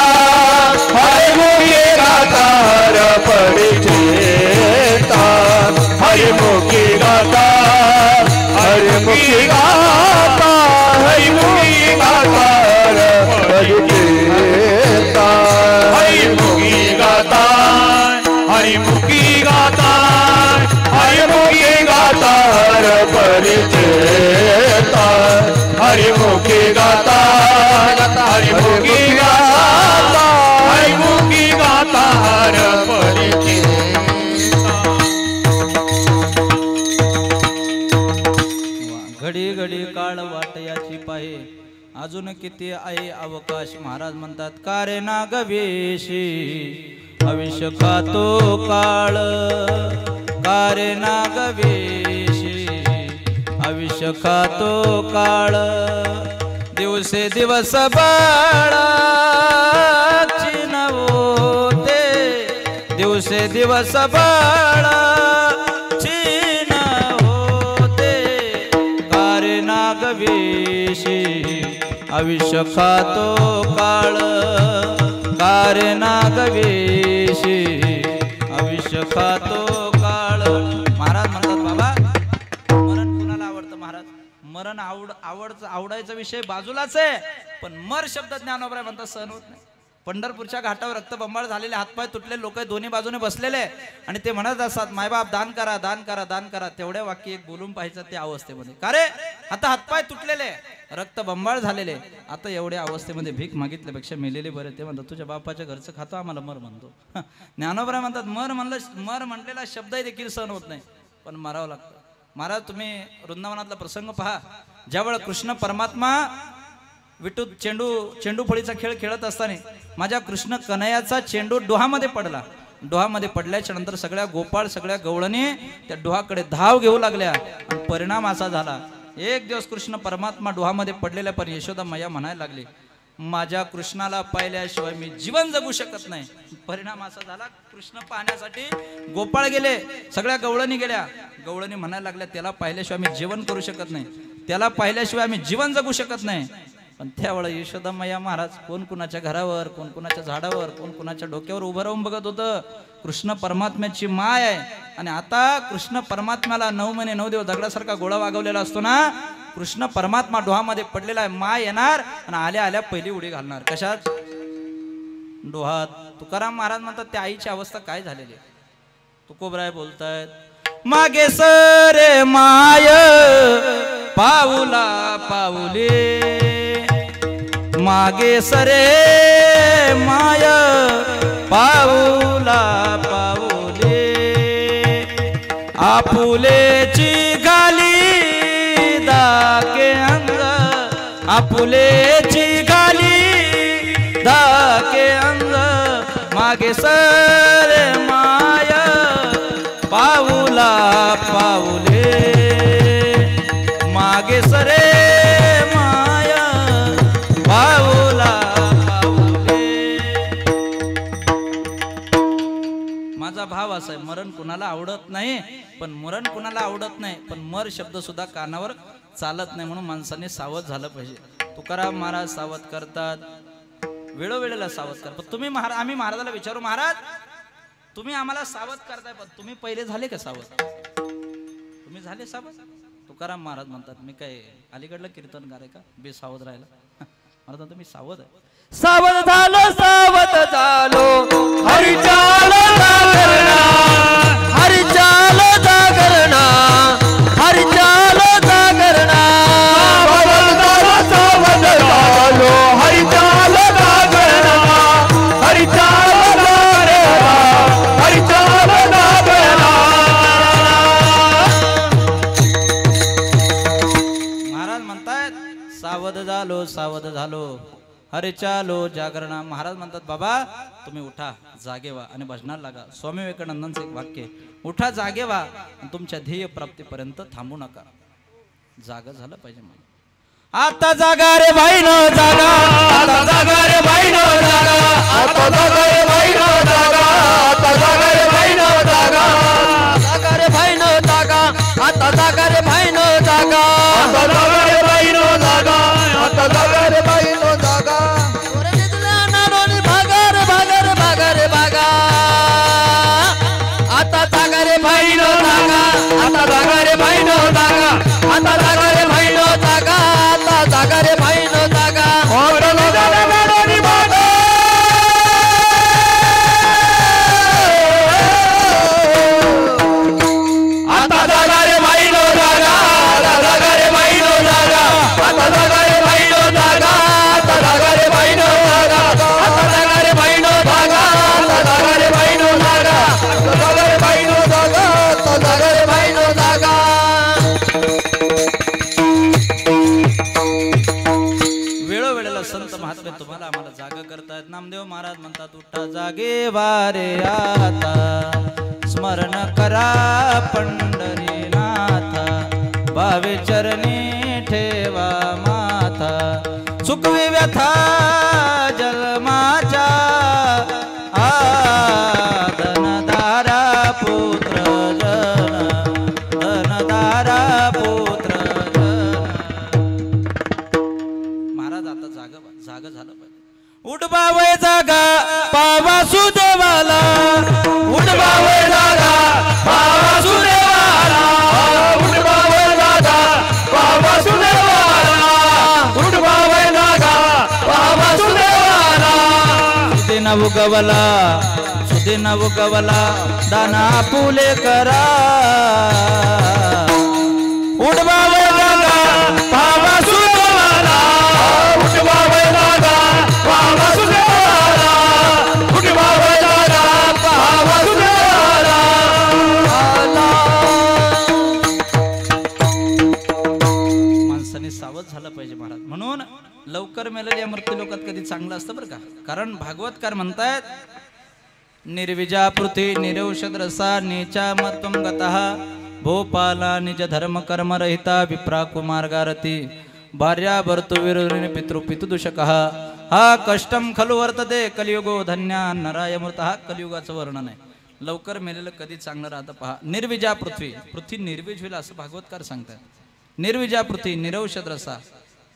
हरिमुखे गाता परिचेता, हरिमुखी गाता, हरिमुखी गाता, हरिमुखी गाता परिचेता, हरिमुखी गाता, हरिमुखी गाता, हरिमुखी गाता परिचेता, हरिमुखी गाता, हरिमुखी गाता, हरिमुखी गाता घडी घडी काळ वाटयाची पाहे, अजून किती आहे अवकाश. महाराज म्हणतात, का रे नागवेशी आयुष्य खातो काळ, का रे नागवेशी आयुष्य खातो काळ, दिवसे दिवस बाळाची नव्हते, दिवसे दिवस बाळाची नव्हते, का रे नागवेशी आयुष्य खातो काळ, का रे नागवेशी आयुष्य खातो काळ. महाराज म्हणतात, बाबा मरण कुणाला आवडतं? महाराज मरण आवडायचा विषय बाजूलाच आहे, पण मर शब्द ज्ञानोबराय म्हणतात सहन होत नाही. पंढरपूरच्या घाटावर रक्तबंबाळ झालेले, हातपाय तुटले लोक दोन्ही बाजूने बसलेले आणि ते म्हणत असतात, मायबाप दान करा, दान करा, दान करा. तेवढ्या वाक्य एक बोलून पाहायचं त्या अवस्थेमध्ये. का रे आता हातपाय तुटलेले, रक्तबंबाळ झालेले, आता एवढ्या अवस्थेमध्ये भीक मागितल्यापेक्षा मेलेले बरे. ते म्हणतात, तुझ्या बापाच्या घरचं खातो, आम्हाला मर म्हणतो. ज्ञानोबराय म्हणतात, मर म्हटलेला शब्दही देखील सहन होत नाही, पण मरावं लागतं. महाराज तुम्ही वृंदावनातला प्रसंग पहा, ज्यावेळेला कृष्ण परमात्मा विटू चेंडू फळीचा खेळ खेळत असताना माझ्या कृष्ण कन्हैयाचा चेंडू डोहामध्ये पडला. डोहामध्ये पडल्याच्या नंतर सगळ्या गोपाळ, सगळ्या गवळणी त्या डोहाकडे धाव घेऊ लागल्या आणि परिणाम असा झाला, एक दिवस कृष्ण परमात्मा डोहामध्ये पडलेल्या, पण यशोदा मैया म्हणायला लागली, माझ्या कृष्णाला पाहिल्याशिवाय मी जीवन जगू शकत नाही. परिणाम असा झाला, कृष्ण पाहण्यासाठी गोपाळ गेले, सगळ्या गवळणी गेल्या. गवळणी म्हणायला लागल्या, त्याला पाहिल्याशिवाय मी जेवण करू शकत नाही, त्याला पाहिल्याशिवाय आम्ही जीवन जगू शकत नाही. पण त्यावेळेला यशोदा मैया महाराज कोण कुणाच्या घरावर, कोण कुणाच्या झाडावर, कोण कुणाच्या डोक्यावर उभं राहून बघत होतं. कृष्ण परमात्म्याची माय आहे. आणि आता कृष्ण परमात्म्याला 9 महिने 9 दिवस दगडासारखा गोळा वागवलेला असतो ना, कृष्ण परमात्मा डोहामध्ये पडलेला आहे. माय येणार आणि आल्या आल्या पहिली उडी घालणार. कशात? डोहात. तुकाराम महाराज म्हणतात, त्या आईची अवस्था काय झालेली आहे. तुकोबराय बोलतायत, मागे सरे माय पाऊला पाऊले, मागे सरे माय पाऊला पाऊले, आपुलेची गाली दाके अंग, आपुलेची गाली दाके अंग, मागे सरे माय पाऊला पाऊले, मागे सरे माय पाऊला पाऊले. माझा भाव असा आहे, मरण कुणाला आवडत नाही, पण मरण कुणाला आवडत नाही, पण मर शब्द सुद्धा कानावर चालत नाही, म्हणून माणसाने सावध झालं पाहिजे. तुकाराम महाराज सावध करतात, वेळोवेळेला सावध करतात. तुम्ही आम्ही महाराजाला विचारू, महाराज तुम्ही आम्हाला सावध करताय, पण तुम्ही पहिले झाले का सावध? तुम्ही झाले सावध? तुकाराम महाराज म्हणतात, मी काय अलीकडलं कीर्तनकार आहे का बेसावध राहिला? महाराज तुम्ही सावध आहे. सावध झालो, सावध झालो, हरिचाल जागरणा, हरिचाल जागरणा, हरिचाल जागरणा, सावध झालो, हरिचाल जागरणा, सावध झालो सावध झालो हरे चालो जागरणा. महाराज म्हणतात बाबा तुम्ही उठा जागे व्हा आणि भजनाला लागा. स्वामी विवेकानंदांचं एक वाक्य, उठा जागे व्हा आणि तुमच्या ध्येय प्राप्तीपर्यंत थांबू नका. जागा झालं पाहिजे. आता जागा रे भाई नो जागा, आता जागा रे बाई नो जागा, आता जागा रे बाई नो जागा, आता जागा रे बाई नो जागा, जागा रे भाई नो जागा, आता जागा रे भाई नो जागा, आता जागा रे बाई नो जागा, आता जागा रे बाई नो जागा. ओरे निजल्या नारोनी भागा रे भागा रे भागा रे भागा. आता जागा रे भाई नो जागा, आता जागा रे बाई नो जागा, आता जागा रे भाई नो जागा, आता जागा रे भाई नो जागा. ओरे निजल्या नारोनी भागा. आता जागा रे बाई नो जागा, आता जागा रे बाई नो जागा, आता जागा रे बाई नो जागा, आता जागा रे बाई नो जागा, आता जागा रे बाई नो जागा, आता जागा रे बाई नो जागा, आता जागा रे बाई नो जागा, आता जागा रे बाई नो जागा. वेळोवेळेला संत महात्मे तुम्हाला आम्हाला जागा करतायत. नामदेव महाराज म्हणतात उठा जागे वारे आता, स्मरण करा पंढरीनाथा, भावे चरणी ठेवा माथा, सुखवी व्यथा जन्माच्या धनदारा पुत्र जन, धनदारा पुत्र जन. महाराज आता जागा झालं पाहिजे. उठबावय जागा पावा सुदेवाला, उठबावय जागा बाबा सुदेवाला, उठबावय जागा बाबा सुदेवाला, उठबावय जागा बाबा सुदेवाला. सुदिन उगवला सुदिन उगवला दाना फुले करा. उठबावय जागा बाबा सुदेवाला, उठबावय जागा बाबा सुदेवाला, उठबावय जागा बाबा सुदेवाला. माणसाने सावध झालं पाहिजे महाराज. म्हणून लवकर मेलेल्या मृत्यू लोकात कधी चांगलं असतं बरं का. कारण भागवतकार म्हणतायत निर्विजा पृथ्वी निरौषध रसा नीचा मत्वं गतः, भोपाला निज धर्म कर्म रहिता विप्रा कुमार्गारती, भार्या भर्तु विरुणी पितृ पितुदूषकः, हा कष्टम खलु वर्तते कलियुगो धन्या नराय मृत. हा कलियुगाचं वर्णन आहे. लवकर मेलेलं कधी चांगलं राहतं पहा. निर्विजा पृथ्वी, पृथ्वी निर्विज होईल असं भागवतकार सांगतात. निर्विजा पृथ्वी निरौषध रसा,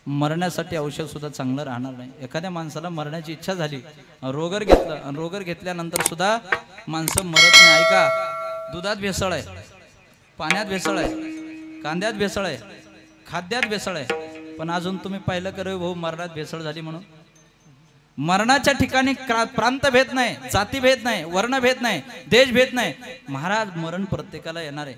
मरण्यासाठी औषध सुद्धा चांगलं राहणार नाही. एखाद्या माणसाला मरण्याची इच्छा झाली, रोगर घेतलं आणि रोगर घेतल्यानंतर सुद्धा माणसं मरत नाही. ऐका, दुधात भेसळ आहे, पाण्यात भेसळ आहे, कांद्यात भेसळ आहे, खाद्यात भेसळ आहे, पण अजून तुम्ही पाहिलं का रे भाऊ मरणात भेसळ झाली म्हणून? मरणाच्या ठिकाणी प्रांतभेद नाही, जातीभेद नाही, वर्णभेद नाही, देशभेद नाही. महाराज मरण प्रत्येकाला येणार आहे.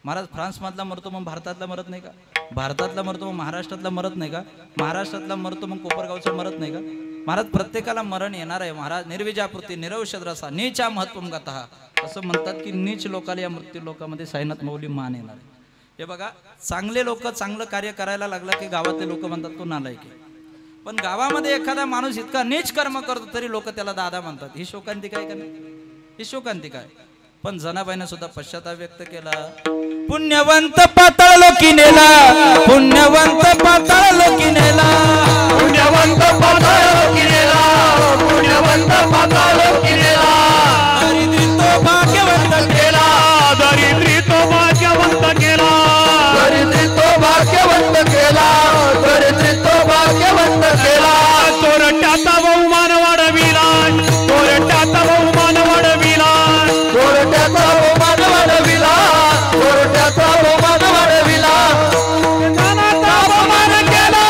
महाराज फ्रान्स मधला मरतो मग भारतातला मरत नाही का? भारतातला मरतो मग महाराष्ट्रातला मरत नाही का? महाराष्ट्रातला मरतो मग कोपरगावचा मरत नाही का? महाराज प्रत्येकाला मरण येणार आहे. महाराज निर्विजापृती निरौषध रसा नीचा महत्वम गतः, असं म्हणतात की नीच लोकाला या मृत्यू लोकामध्ये साईनाथ मौली मान येणार आहे. हे बघा, चांगले लोक चांगलं कार्य करायला लागलं की गावातले लोक म्हणतात तो नालायक आहे. पण गावामध्ये एखादा माणूस इतका नीच कर्म करतो तरी लोक त्याला दादा म्हणतात. ही शोकांतिका आहे का नाही? ही शोकांतिका आहे. पण जनाबाईने सुद्धा पश्चाताप व्यक्त केला. पुण्यवंत पाताळ लोकी नेला, पुण्यवंत पाताळ लोकी नेला, पुण्यवंत पाताळ लोकी नेला, पुण्यवंत पाताळ लोकी नेला. दरिद्री तो भाग्यवंत केला, दरिद्री तो भाग्यवंत केला, दरिद्री तो भाग्यवंत केला, दरिद्री तो भाग्यवंत केला. चोरट्याचा बहुमान वाढविला, चोरट्याचा बहुमान वाढविला, चोरट्याचा बहुमान वाढविला, चोरट्याचा बहुमान वाढविला. ज्ञानाचा बहुमान केला,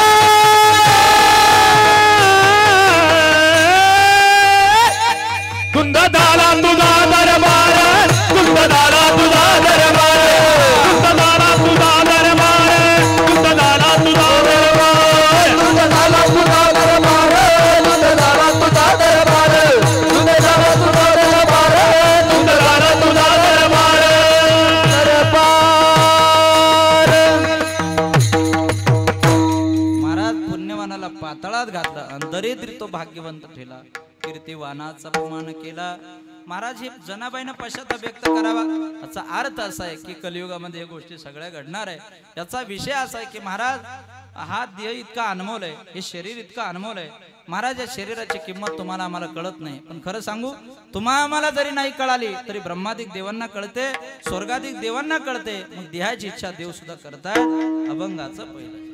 बहुमानाला पातळात घातलं आणि दरिद्री तो भाग्यवंत ठेला, कीर्तिवानाचा बहुमान केला. महाराज हे जनाबाईनं पश्चाताप व्यक्त करावा याचा अर्थ असा आहे की कलियुगामध्ये या गोष्टी सगळ्या घडणार आहे. याचा विषय असा आहे की महाराज हा देह इतका अनमोल आहे, हे शरीर इतका अनमोल आहे. महाराज या शरीराची किंमत तुम्हाला आम्हाला कळत नाही, पण खरं सांगू तुम्हाला आम्हाला जरी नाही कळाली तरी ब्रह्मादिक देवांना कळते, स्वर्गादिक देवांना कळते. मग देहाची इच्छा देव सुद्धा करतायत. अभंगाचं पहिलं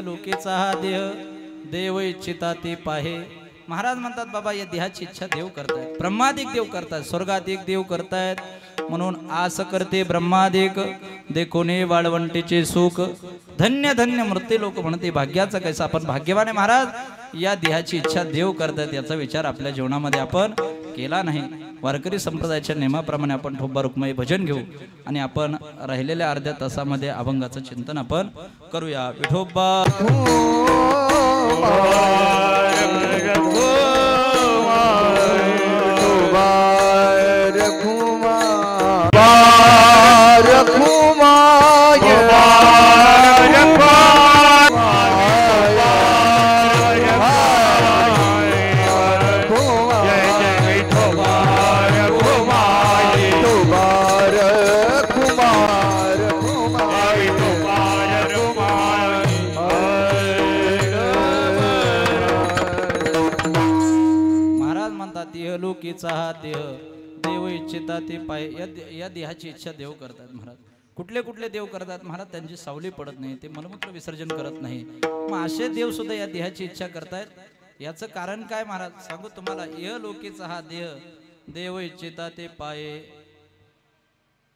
लोकेचा हा देह देव इच्छिता ते पाहे. महाराज म्हणतात बाबा या देहाची इच्छा देव करतायत, ब्रह्मादिक देव करतायत, स्वर्गादिक देव करतायत. म्हणून आस करते ब्रह्मादिक देखोने वाळवंटीचे सुख. धन्य धन्य मृत्यू लोक म्हणते भाग्याचं कैसा. आपण भाग्यवान आहे महाराज. या देहाची इच्छा देव करतायत याचा विचार आपल्या जीवनामध्ये आपण केला नाही. वारकरी संप्रदायाच्या नियमाप्रमाणे आपण ठोबा रुक्माई भजन घेऊ आणि आपण राहिलेल्या अर्ध्या तासामध्ये अभंगाचं चिंतन आपण करूया. विठोबा लोकीचा हा देह देव इच्छिता ते पाय. या देहाची इच्छा देव करतात महाराज. कुठले कुठले देव करतात महाराज. त्यांची सावली पडत नाही, ते मलमूत्र विसर्जन करत नाही. मग असे देव सुद्धा या देहाची इच्छा करतायत. याचं कारण काय महाराज सांगू तुम्हाला. यह लोकीचा हा देह देव इच्छिता ते पाये.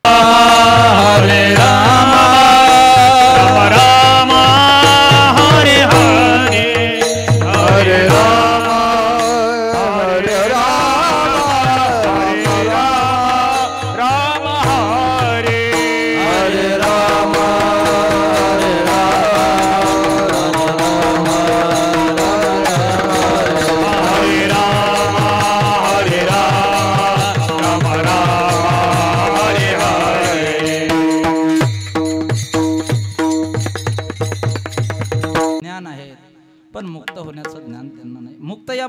हरे राम राम हरे हरे हरे राम हरे राम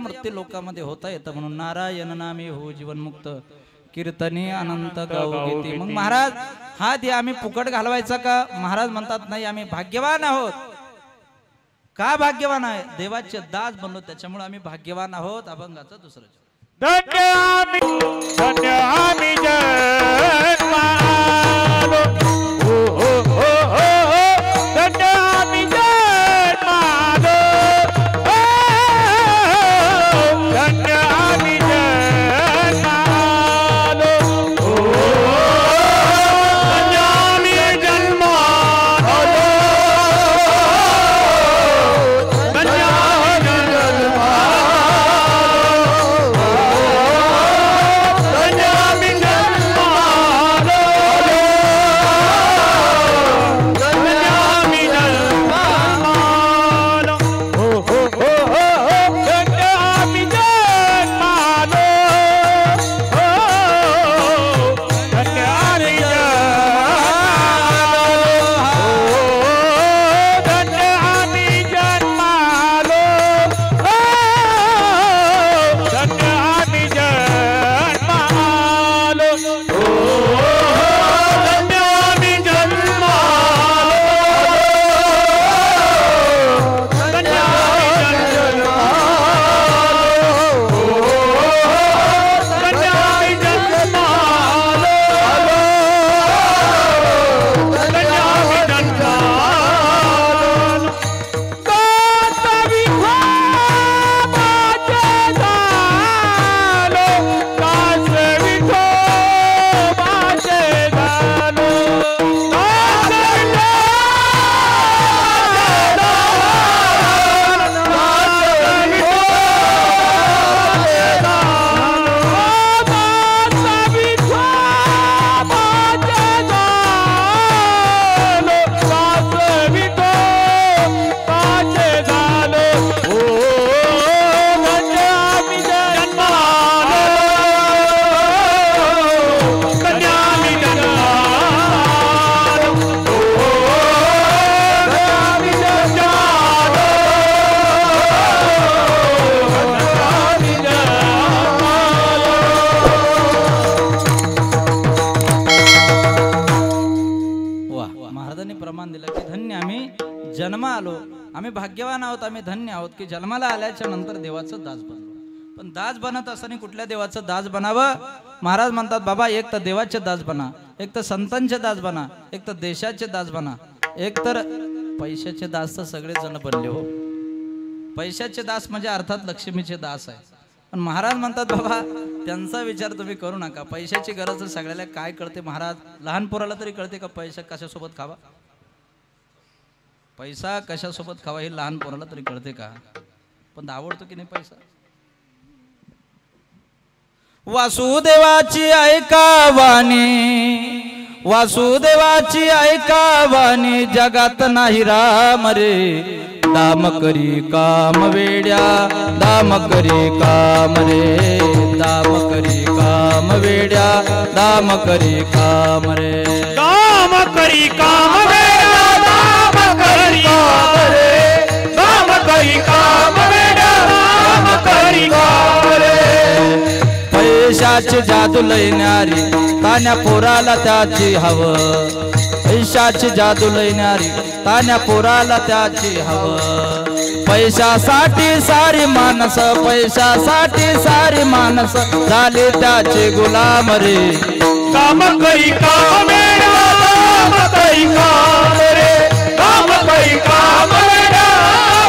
मृत्यू लोकामध्ये होता येतं म्हणून नारायण नामे हो जीवनमुक्त कीर्तनी अनंत गाऊ गीती. मग महाराज हा दे आम्ही फुकट घालवायचा का? महाराज म्हणतात नाही, आम्ही भाग्यवान आहोत. का भाग्यवान आहे? देवाचे दास बनलो त्याच्यामुळे आम्ही भाग्यवान आहोत. अभंगाचं दुसरं धन्य आम्ही जन्मालो, हो हो हो हो हो, धन्य आम्ही जन्मालो, हो, धन्य आम्ही जन्मालो, हो, धन्य आम्ही जन्मालो, धन्य आम्ही जन्म आलो, आम्ही भाग्यवान आहोत, आम्ही धन्य आहोत की जन्माला आल्याच्या नंतर देवाचं दास बनलो. पण दास बनत असताना कुठल्या देवाचं दास बनावं? महाराज म्हणतात बाबा एक तर देवाचे दास बना, एक तर संतांचे दास बना, एक तर देशाचे दास बना, एक तर पैशाचे दास. तर सगळे जण बनले हो. पैशाचे दास म्हणजे अर्थात लक्ष्मीचे दास आहे. पण महाराज म्हणतात बाबा त्यांचा विचार तुम्ही करू नका. पैशाची गरज सगळ्याला काय कळते महाराज? लहान पोराला तरी कळते का पैसा कशासोबत खावा? पैसा कशासोबत खावा हे लहान पोराला तरी कळते का? पण आवडतो की नाही पैसा? वासुदेवाची ऐका वाणी, वासुदेवाची ऐका वाणी, जगात नाही राम रे. दाम करी काम वेड्या, दाम करी काम रे, दाम करी काम वेड्या, दाम करी काम रे. दाम करी काम वेड्या, दाम करी काम रे, दाम करी काम वेड्या, दाम करी काम रे. पैशाची जादू लयणारी तान्या पोराला त्याची हवं. पैशाची जादू लयणारी तान्या पोराला त्याची हवं. पैशासाठी सारी माणस, पैशासाठी सारी माणस झाली त्याचे गुलाम रे. काम करी काम वेड्या, दाम करी काम रे, दाम करी काम वेड्या,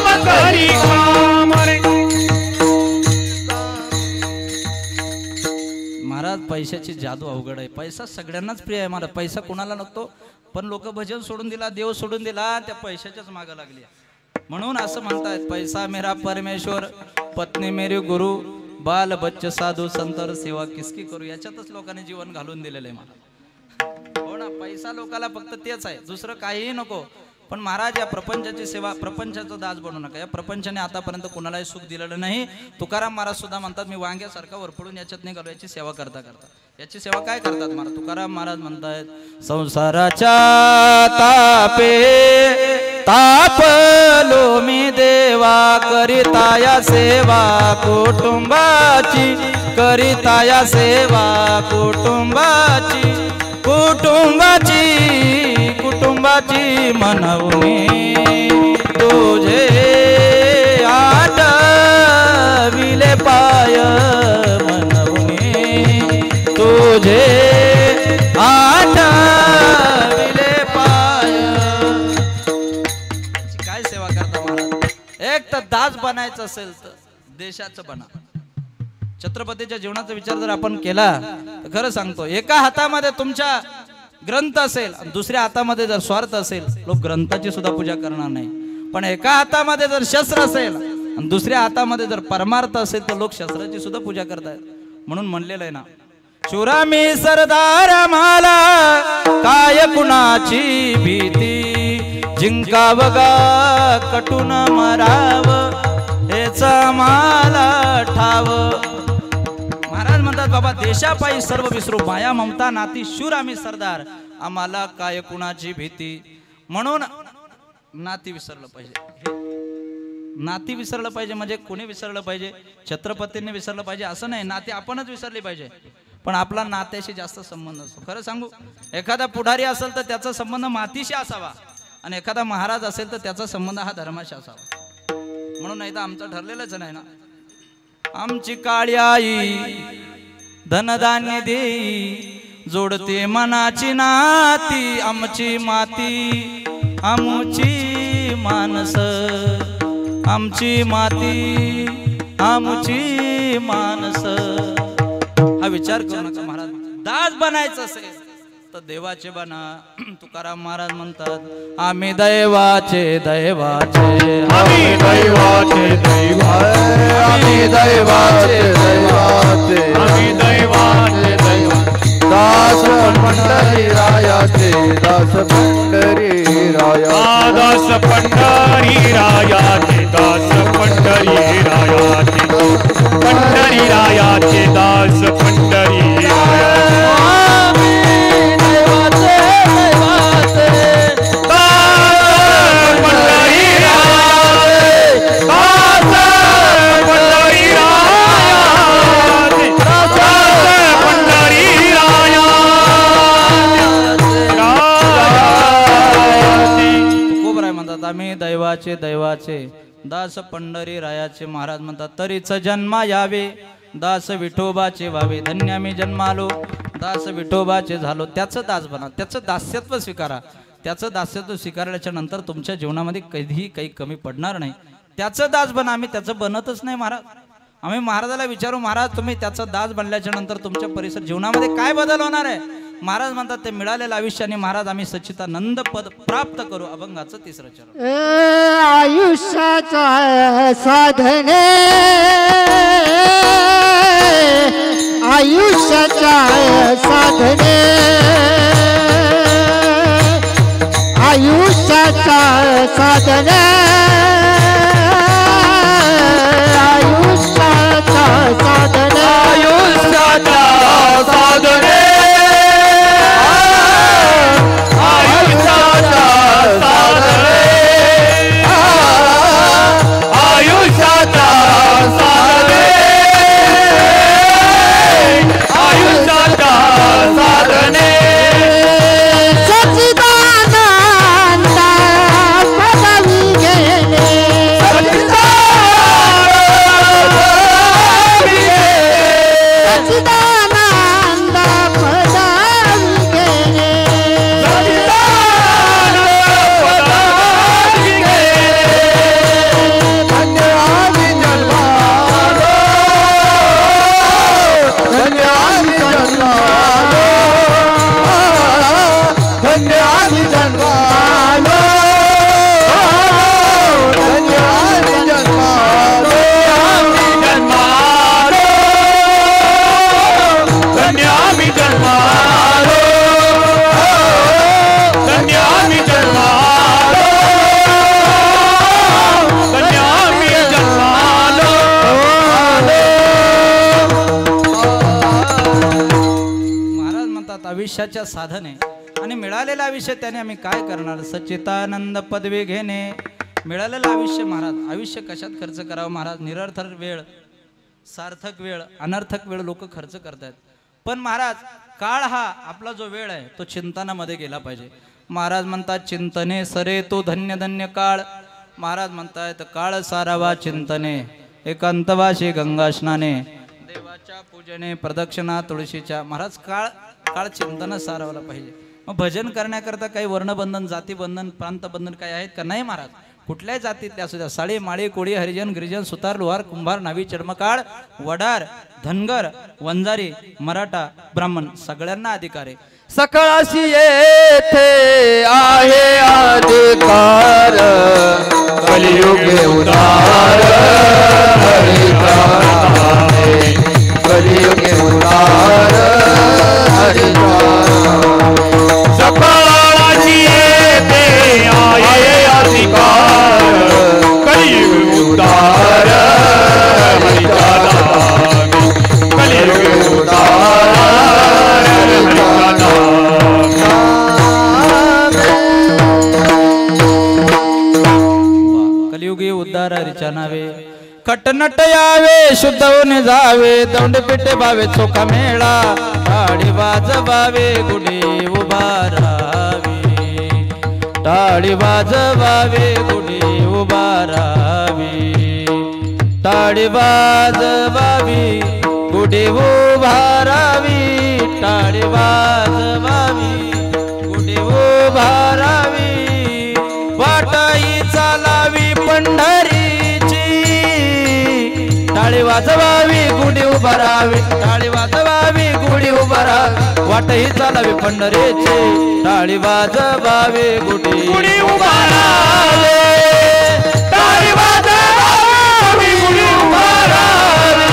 दाम करी काम रे. महाराज पैशाची जादू अवघड आहे. पैसा सगळ्यांनाच प्रिय आहे महाराज. पैसा कोणाला नसतो. पण लोक भजन सोडून दिला, देव सोडून दिला, त्या पैशाच्याच मागे लागली. म्हणून असं म्हणतायत पैसा मेरा परमेश्वर, पत्नी मेरी गुरु, बाल बच्चे साधू संतर सेवा किसकी करू. याच्यातच लोकांनी जीवन घालून दिलेलं आहे मला. हो ना, पैसा लोकाला फक्त तेच आहे, दुसरं काहीही नको. पण महाराज या प्रपंचाची सेवा, प्रपंचाचा दास बनू नका. या प्रपंचाने आतापर्यंत कुणालाही सुख दिलेलं नाही. तुकाराम महाराज सुद्धा म्हणतात मी वांग्यासारखा वरपडून याच्यात निघालो. याची सेवा करता करता. याची सेवा काय करतात महाराज? तुकाराम महाराज म्हणतात संसाराच्या तापे ताप आलो मी देवा करिता या सेवा कुटुंबाची करिता या सेवा कुटुंबाची कुटुंबाची कुटुंबाची मनवणे तुझे आठविले पाय मनवणे तुझे आठविले पाय. काय सेवा करता महाराज? एक तर दास बनायचं असेल तर देशाचं बना. छत्रपतीच्या जीवनाचा विचार जर आपण केला तर खरं सांगतो एका हातामध्ये तुमच्या ग्रंथ असेल आणि दुसऱ्या हातामध्ये जर स्वार्थ असेल लोक ग्रंथाची सुद्धा पूजा करणार नाही. पण एका हातामध्ये जर शस्त्र असेल आणि दुसऱ्या हातामध्ये जर परमार्थ असेल तर लोक शस्त्राची सुद्धा पूजा करतात. म्हणून म्हणलेलं आहे ना शूरामी सरदार मला काय कुणाची भीती जिंकाव गा कटून मराव हेच मला ठाव. महाराज म्हणतात बाबा देशापायी सर्व विसरू माया ममता नाती शूर आम्ही सरदार आम्हाला काय कुणाची भीती. म्हणून नाती विसरलं पाहिजे. नाती विसरलं पाहिजे म्हणजे कोणी विसरलं पाहिजे? छत्रपतींनी विसरलं पाहिजे असं नाही. नाती आपणच विसरली पाहिजे. पण आपला नात्याशी जास्त संबंध असतो. खरं सांगू एखादा पुढारी असेल तर त्याचा संबंध मातीशी असावा आणि एखादा महाराज असेल तर त्याचा संबंध हा धर्माशी असावा. म्हणून नाही तर आमचं ठरलेलंच नाही ना. आमची काळी आई धनधान्य देई जोडते मनाची नाती आमची माती आमची मानस आमची माती आमची मानस. हा विचार करू नका महाराज. दास बनायचं असेल तर देवाचे बना. तुकाराम महाराज म्हणतात आम्ही दैवाचे दैवाचे आम्ही दैवाचे दैवाचे आम्ही दैवाचे दैवाचे आम्ही दैवाचे दैवाचे दास पंढरी रायाचे दास पंढरी राया दास पंढरी रायाचे दास पंढरी रायाचे पंढरी रायाचे दास पंढरी आम्ही दैवाचे दैवाचे दास पंढरी रायाचे. महाराज म्हणतात तरीच जन्मा यावे दास विठोबाचे व्हावे. धन्य आम्ही जन्मालो दास विठोबाचे झालो. त्याचं दास बना. त्याचं दास्यत्व स्वीकारा. त्याचं दास्यत्व स्वीकारल्याच्या नंतर तुमच्या जीवनामध्ये कधीही काही कमी पडणार नाही. त्याचं दास बना. आम्ही त्याचं बनतच नाही महाराज. आम्ही महाराजाला विचारू महाराज तुम्ही त्याचं दास बनल्याच्या नंतर तुमच्या परिसर जीवनामध्ये काय बदल होणार आहे? महाराज म्हणतात ते मिळालेलं आयुष्याने महाराज आम्ही सच्चिदानंद पद प्राप्त करू. अभंगाचं तिसरं चरण. आयुष्याचा साधने आयुष्याच्या साधने आयुष्याचा साधने आयुष्याचा साधने आयुष्याचा साधने आयुष्याचा साधने आयुष्याचा साधने आयुष्याचा साधने सच्चिदानंद पदवी घेणे सच्चिदानंद पदवी घेणे आयुष्याच्या साधने आणि मिळालेला आयुष्य त्याने आम्ही काय करणार? सच्चिदानंद पदवी घेणे मिळालेलं आयुष्य महाराज, आयुष्य कशात खर्च करावं महाराज? निरर्थक वेळ, सार्थक वेळ, अनर्थक वेळ लोक खर्च करतायत. पण महाराज काळ हा आपला जो वेळ आहे तो चिंतनामध्ये गेला पाहिजे. महाराज म्हणतात चिंतने सरे तो धन्य धन्य काळ. महाराज म्हणतायत काळ सारावा चिंतने एकांतवाशी गंगा स्नाने देवाच्या पूजने प्रदक्षिणा तुळशीच्या. महाराज काळ काळ चिंतन सारावला पाहिजे. मग भजन करण्याकरता काही वर्णबंधन, जातीबंधन, प्रांतबंधन काही आहेत का? नाही महाराज. कुठल्याही जातीतले असू द्या, साळी माळी कोळी हरिजन गिरिजन सुतार लोहार कुंभार नावी चर्मकाळ वडार धनगर वंजारी मराठा ब्राह्मण सगळ्यांना अधिकार आहे. सकळाशी येथे आहे अधिकार कलियुगे उदार हरिद्वारे कलियुगे उदार हरिद्वारे सकळाशी येथे आहे अधिकार कलियुग उदार हरिद्वारे कलियुग उदार कलियुगी उद्धार हरीच्या नावे खटनट यावे शुद्ध होऊन जावे दौंड पिटे भावे चोखा मेळा टाळी वाजवावे गुढी उभारावी टाळी वाजवावे गुढी उभारावी टाळी वाजवावी गुढी उभारावी टाळी वाजवावी गुढी उभारावी वाटाई चालावी पंढरीची टाळी वाजवावी गुढी उभारावी टाळी वाजवावी गुढी उभारावी वाटही चालावी पंढरीची टाळी वाजवावी गुढी उभारावी टाळी वाजवावी गुढी उभारावी.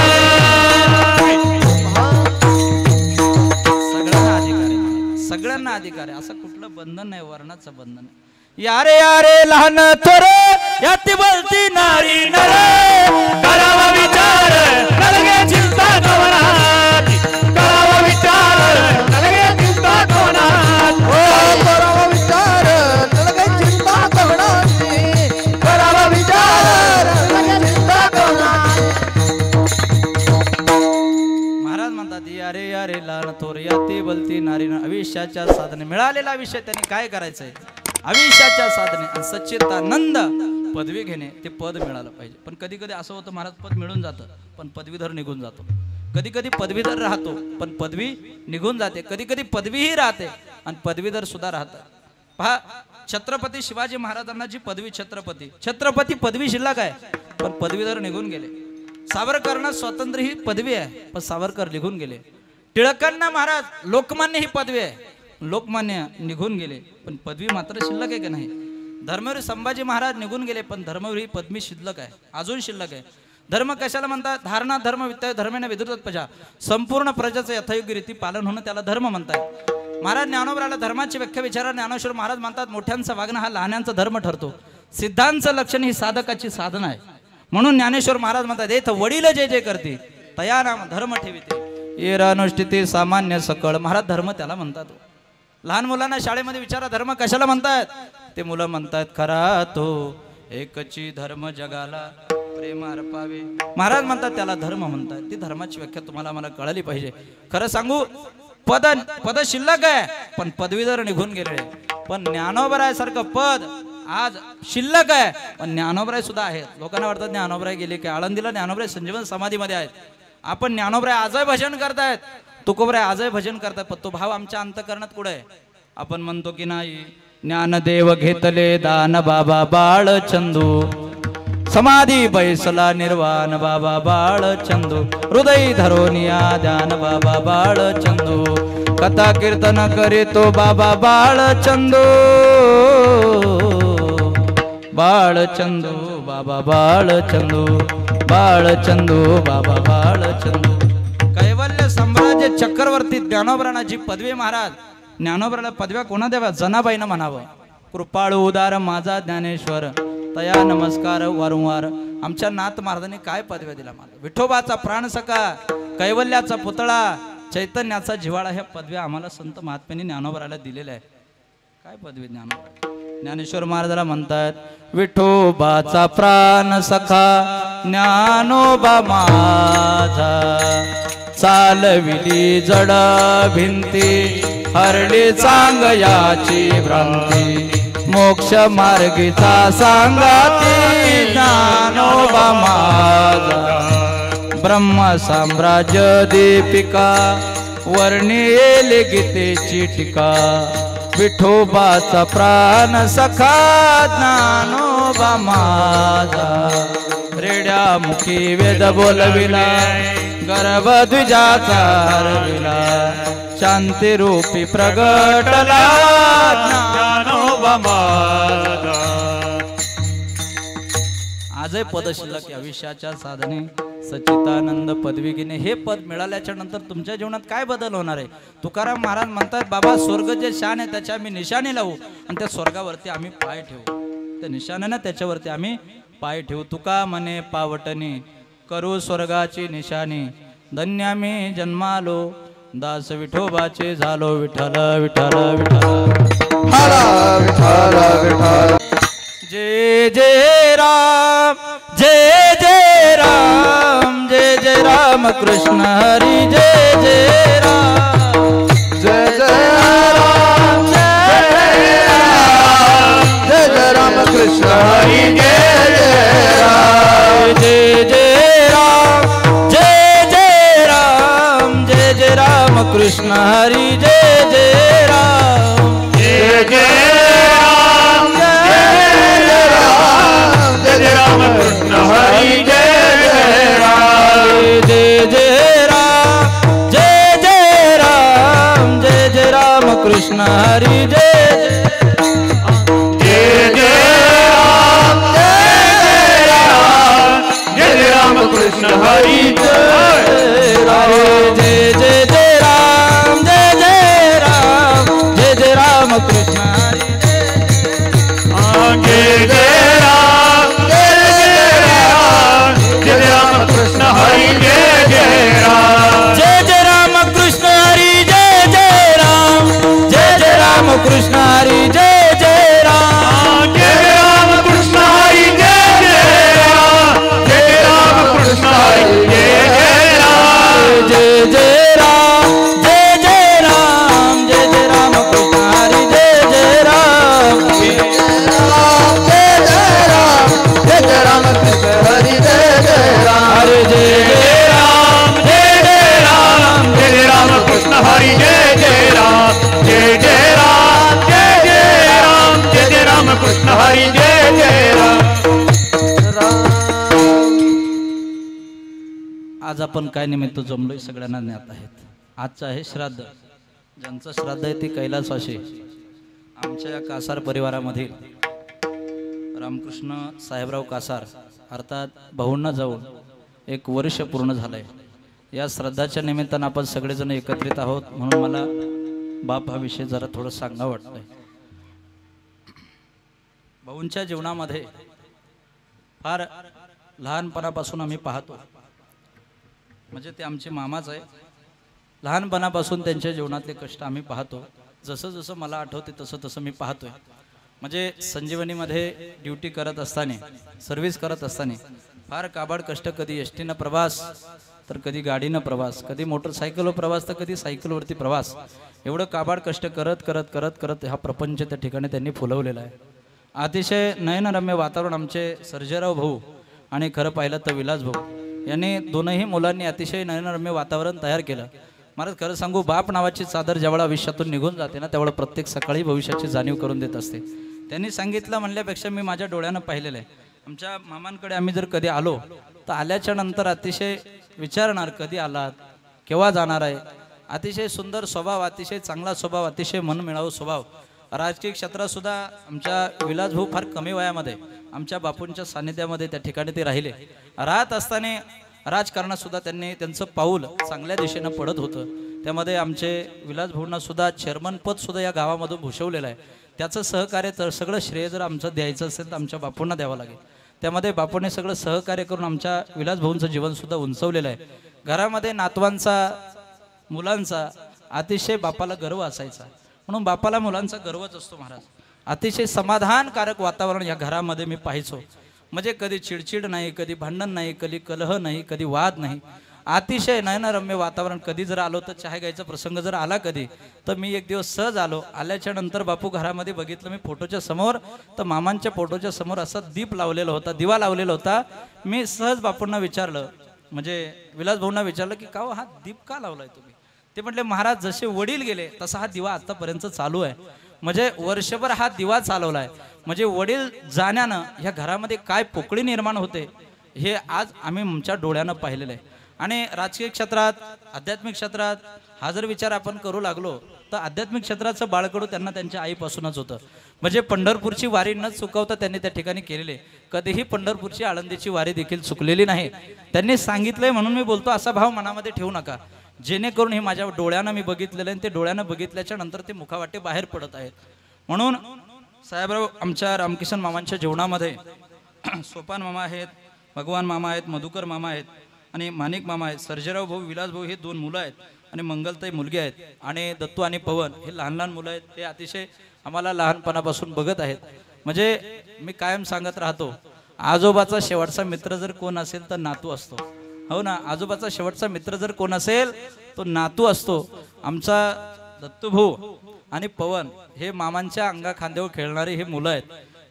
सगळ्यांना अधिकार आहे, सगळ्यांना अधिकार आहे. असं कुठलं बंधन नाही, वर्णाचं बंधन आहे. यारे यारे लहान थोर याती बोलती नारी नर करावा विचार नलगे चिंता कवनात करावा विचार नलगे चिंता कवनात करावा विचार नलगे चिंता कवनात करावा विचार नलगे चिंता कवनात. महाराज म्हणतात यारे यारे लहान थोर याती बोलती नारी नर. आयुष्याच्या साधने मिळालेला आयुष्य त्यांनी काय करायचंय? आयुष्याच्या साधने आणि सच्चिदानंद पदवी घेणे, ते पद मिळालं पाहिजे. पण कधी कधी असं होतं महाराज पद मिळून जातं पण पदवीधर निघून जातो. कधी कधी पदवीधर राहतो पण पदवी निघून जाते. कधी कधी पदवीही राहते आणि पदवीधर सुद्धा राहतात. पहा छत्रपती शिवाजी महाराजांना जी पदवी छत्रपती पदवी शिल्लक आहे पण पदवीधर निघून गेले. सावरकरांना स्वातंत्र्य ही पदवी आहे पण सावरकर निघून गेले. टिळकांना महाराज लोकमान्य ही पदवी आहे, लोकमान्य निघून गेले पण पदवी मात्र शिल्लक आहे का नाही? धर्मवीर संभाजी महाराज निघून गेले पण धर्मवीर ही पदवी शिल्लक आहे, अजून शिल्लक आहे. धर्म कशाला म्हणतात? धारणा धर्म वित्त धर्मेने विधुरत प्रजा, संपूर्ण प्रजाचं यथायोग्य रीती पालन होणं त्याला धर्म म्हणतात. महाराज ज्ञानोबराला धर्माची व्याख्या विचारा ज्ञानेश्वर महाराज म्हणतात मोठ्यांचा वागणं हा लहानांचा धर्म ठरतो. सिद्धांचं लक्षण ही साधकाची साधना आहे. म्हणून ज्ञानेश्वर महाराज म्हणतात येथ वडील जे जे करते तया नाम धर्म ठेविते येरानुष्ठिते सामान्य सकळ. महाराज धर्म त्याला म्हणतात. लहान मुलांना शाळेमध्ये विचारा धर्म कशाला म्हणतात? ते मुलं म्हणतात खरा तो एकची धर्म जगाला प्रेम अर्पावे. महाराज म्हणतात त्याला धर्म म्हणतात. ती धर्माची व्याख्या तुम्हाला मला कळली पाहिजे. खरं सांगू पद शिल्लक आहे पण पदवीधर निघून गेले. पण ज्ञानोबराय सारखं पद आज शिल्लक आहे पण ज्ञानोबराय सुद्धा आहेत. लोकांना वाटतं ज्ञानोबराय गेले की आळंदीला ज्ञानोबराय संजीवन समाधीमध्ये आहेत. आपण ज्ञानोबराय आजही भजन करतायत, तुकोबराय आजही भजन करतायत पण तो भाव आमच्या अंतकरणात कुठे आहे? आपण म्हणतो की नाही ज्ञानदेव घेतले दान बाबा बाळ चंदू समाधी बैसला निर्वाण बाबा बाळ चंदू हृदय धरोनिया ध्यान बाबा बाळ चंदू कथा कीर्तन करीतो बाबा बाळ चंदू बाळ चंदू बाबा बाळ चंदू बाळ चंदू बाबा बाळ चंदू. कैवल्य साम्राज्य चक्रवर्ती ज्ञानोबरांना जी पदवी महाराज ज्ञानोबराला पदव्या कोणा द्याव्या? जनाबाईनं म्हणावं कृपाळू उदार माझा ज्ञानेश्वर तया नमस्कार वारंवार. आमच्या नाथ महाराजांनी काय पदव्या दिला? मला विठोबाचा प्राणसखा कैवल्याचा पुतळा चैतन्याचा जिव्हाळा ह्या पदव्या आम्हाला संत महात्म्यांनी ज्ञानोबराला दिलेल्या आहे. काय पदवी ज्ञानोबरा? ज्ञानेश्वर महाराजाला म्हणतात विठोबाचा प्राण सखा ज्ञानोबा माझा चालविली जड भिंती हरली चांगयाची भ्रांती मोक्ष मार्गीचा सांगाती ज्ञानोबा माझा ब्रह्म साम्राज्य दीपिका वर्णियेल गीतेची टीका विठोबाचा प्राण सखा ज्ञानोबा माझा रेड्या मुखी वेद बोलविला गर्भध्वजाचा हरविला शांती रूपी प्रगटला ज्ञानोबा माझा आजही पद शिल्लक या विषयाच्या साधने सच्चिदानंद पदवी घेणे हे पद मिळाल्याच्या नंतर तुमच्या जीवनात काय बदल होणार आहे. तुकाराम महाराज म्हणतात बाबा स्वर्ग जे शान आहे त्याच्या आम्ही निशाणी लावू आणि त्या स्वर्गावरती आम्ही पाय ठेवू. त्या निशाण्यानं त्याच्यावरती आम्ही पाय ठेवू. तुका म्हणे पावटणी करू स्वर्गाची निशाणी धन्य आम्ही जन्मालो दास विठोबाचे झालो विठ्ठल विठ्ठल विठ्ठल. जय जय राम जय जय राम जय जय राम कृष्ण हरी जय जय राम जय जय राम जय जय राम जय जय राम कृष्ण हरी जय जय राम जय जय राम जय जय राम जय जय राम कृष्ण हरी जय जय राम जय जय राम जय राम जय जय राम कृष्ण हरी जय जय राम जय जय राम जय जय राम जय जय राम कृष्ण हरी जय जय जय राम जय राम जय जय राम कृष्ण हरी जय राम जय जय जय राम जय जय राम जय जय राम कृष्ण हरी जय जय राम जय राम जय राम कृष्ण हरि जय जय राम जय जय राम कृष्ण हरी जय जय राम जय जय राम कृष्ण हरी जय जय राम जय राम कृष्ण हरि जय जय राम जय राम कृष्ण हरि जय जय राम जय जय राम जय जय राम जय जय राम कृष्ण हरी जय जय राम जय राम कृष्ण हरि जय जय राम हरे जय जय राम जय जय राम जय राम कृष्ण हरि जय जय राम जय जय राम जय जय राम जय जय राम कृष्ण हरि जय जय राम. आज आपण काय निमित्त जमलोय सगळ्यांना ज्ञात आहेत. आजचं आहे श्राद्ध. ज्यांचं श्राद्ध आहे ते कैलासवासी आमच्या या कासार परिवारामधील रामकृष्ण साहेबराव कासार अर्थात भाऊंना जाऊन 1 वर्ष पूर्ण झालंय. या श्राद्धाच्या निमित्तानं आपण सगळेजण एकत्रित आहोत म्हणून मला बाप हा विषय जरा थोडं सांगा वाटतंय. भाऊंच्या जीवनामध्ये फार लहानपणापासून आम्ही पाहतो म्हणजे ते आमचे मामाच आहे. लहानपणापासून त्यांच्या जीवनातले कष्ट आम्ही पाहतो. जसं जसं मला आठवते तसं तसं मी पाहतोय. म्हणजे संजीवनीमध्ये ड्युटी करत असताना सर्व्हिस करत असताना फार काबाड कष्ट. कधी एसटीनं प्रवास तर कधी गाडीनं प्रवास, कधी मोटरसायकलवर प्रवास तर कधी सायकलवरती प्रवास. एवढं काबाड कष्ट करत करत करत करत हा प्रपंच त्या ठिकाणी त्यांनी फुलवलेला आहे. अतिशय नयनरम्य वातावरण आमचे सर्जेराव भाऊ आणि खरं पाहिलं तर विलास भाऊ यांनी दोनही मुलांनी अतिशय नयनरम्य वातावरण तयार केलं. महाराज खरं सांगू बाप नावाची चादर ज्यावेळा आयुष्यातून निघून जाते ना त्यावेळा प्रत्येक सकाळी भविष्याची जाणीव करून देत असते. त्यांनी सांगितलं म्हणल्यापेक्षा मी माझ्या डोळ्यानं पाहिलेलं आहे. आमच्या मामांकडे आम्ही जर कधी आलो तर आल्याच्या नंतर अतिशय विचारणार कधी आलात केव्हा जाणार आहे. अतिशय सुंदर स्वभाव, अतिशय चांगला स्वभाव, अतिशय मनमिळावू स्वभाव. राजकीय क्षेत्रात सुद्धा आमच्या विलास भाऊ फार कमी वयामध्ये आमच्या बापूंच्या सानिध्यामध्ये त्या ठिकाणी ते राहिले. राहत असताना राजकारणात सुद्धा त्यांनी त्यांचं पाऊल चांगल्या दिशेनं पडत होतं. त्यामध्ये आमचे विलास भाऊंना सुद्धा चेअरमन पद सुद्धा या गावामधून भूषवलेलं आहे. त्याचं सहकार्य तर सगळं श्रेय जर आमचं द्यायचं असेल तर आमच्या बापूंना द्यावं लागेल. त्यामध्ये बापूने सगळं सहकार्य करून आमच्या विलास भाऊंचं जीवन सुद्धा उंचवलेलं आहे. घरामध्ये नातवांचा मुलांचा अतिशय बापाला गर्व असायचा म्हणून बापाला मुलांचा गर्वच असतो महाराज. अतिशय समाधानकारक वातावरण या घरामध्ये मी पाहायचो. म्हणजे कधी चिडचिड नाही, कधी भांडण नाही, कधी कलह नाही, कधी वाद नाही. अतिशय नयनरम्य वातावरण. कधी जर आलो तर चहा घ्यायचा प्रसंग जर आला कधी, तर मी एक दिवस सहज आलो. आल्याच्या नंतर बापू घरामध्ये बघितलं मी फोटोच्या समोर, तर मामांच्या फोटोच्या समोर असा दीप लावलेला होता, दिवा लावलेला होता. मी सहज बापूंना विचारलं, म्हणजे विलास भाऊंना विचारलं की का हो हा दीप का लावलाय तुम्ही? ते म्हटले महाराज जसे वडील गेले तसा हा दिवा आतापर्यंत चालू आहे. म्हणजे वर्षभर हा दिवा चालवलाय. म्हणजे वडील जाण्यानं ह्या घरामध्ये काय पोकळी निर्माण होते हे आज आम्ही आमच्या डोळ्यानं पाहिलेलं आहे. आणि राजकीय क्षेत्रात, आध्यात्मिक क्षेत्रात हा जर विचार आपण करू लागलो तर आध्यात्मिक क्षेत्राचं बाळकडू त्यांना त्यांच्या आईपासूनच होतं. म्हणजे पंढरपूरची वारी न चुकवता त्यांनी त्या ठिकाणी केलेले. कधीही पंढरपूरची आळंदीची वारी देखील चुकलेली नाही. त्यांनी सांगितलंय म्हणून मी बोलतो, असा भाव मनामध्ये ठेवू नका. जेणेकरून हे माझ्या डोळ्यानं मी बघितलेलं आहे, ते डोळ्यानं बघितल्याच्या नंतर ते मुखावाटे बाहेर पडत आहेत. म्हणून साहेबराव आमच्या रामकिशन मामांच्या जीवनामध्ये सोपान मामा आहेत, भगवान मामा आहेत, मधुकर मामा आहेत आणि माणिक मामा आहेत. सर्जेराव भाऊ, विलास भाऊ हे 2 मुलं आहेत आणि मंगलताई मुलगी आहेत. आणि दत्तू आणि पवन हे लहान लहान मुलं आहेत. ते अतिशय आम्हाला लहानपणापासून बघत आहेत. म्हणजे मी कायम सांगत राहतो, आजोबाचा शेवटचा मित्र जर कोण असेल तर नातू असतो. हो ना, आजोबाचा शेवटचा मित्र जर कोण असेल तो नातू असतो. आमचा दत्तू भाऊ आणि पवन हे मामांच्या अंगा खांद्यावर खेळणारी हे मुलं आहेत.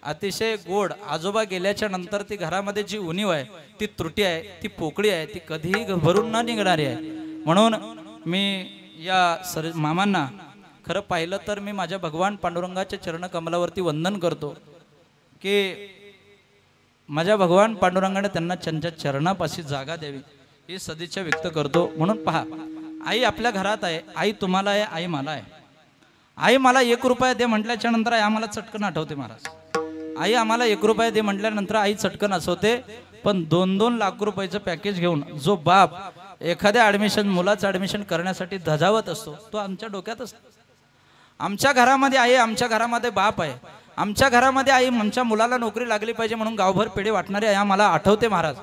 अतिशय गोड. आजोबा गेल्याच्या नंतर ती घरामध्ये जी उणीव आहे, ती त्रुटी आहे, ती पोकळी आहे, ती कधीही भरून न निघणारी आहे. म्हणून मी या मामांना खरं पाहिलं तर मी माझ्या भगवान पांडुरंगाच्या चरणकमलावरती वंदन करतो की माझ्या भगवान पांडुरंगाने त्यांना त्यांच्या चरणापाशी जागा द्यावी ही सदिच्छा व्यक्त करतो. म्हणून पहा, आई आपल्या घरात आहे, आई तुम्हाला आहे, आई मला आहे. आई मला 1 रुपया दे म्हटल्याच्या नंतर आई आम्हाला चटकन आठवते महाराज. आई आम्हाला 1 रुपया दे म्हटल्यानंतर आई चटकन असवते. पण 2-2 लाख रुपयाचं पॅकेज घेऊन जो बाप एखाद्या मुलाचं ॲडमिशन करण्यासाठी धजावत असतो, तो आमच्या डोक्यात असतो. आमच्या घरामध्ये आई, आमच्या घरामध्ये बाप आहे. आमच्या घरामध्ये आई आमच्या मुलाला नोकरी लागली पाहिजे म्हणून गावभर पेढे वाटणारी आई आम्हाला आठवते महाराज.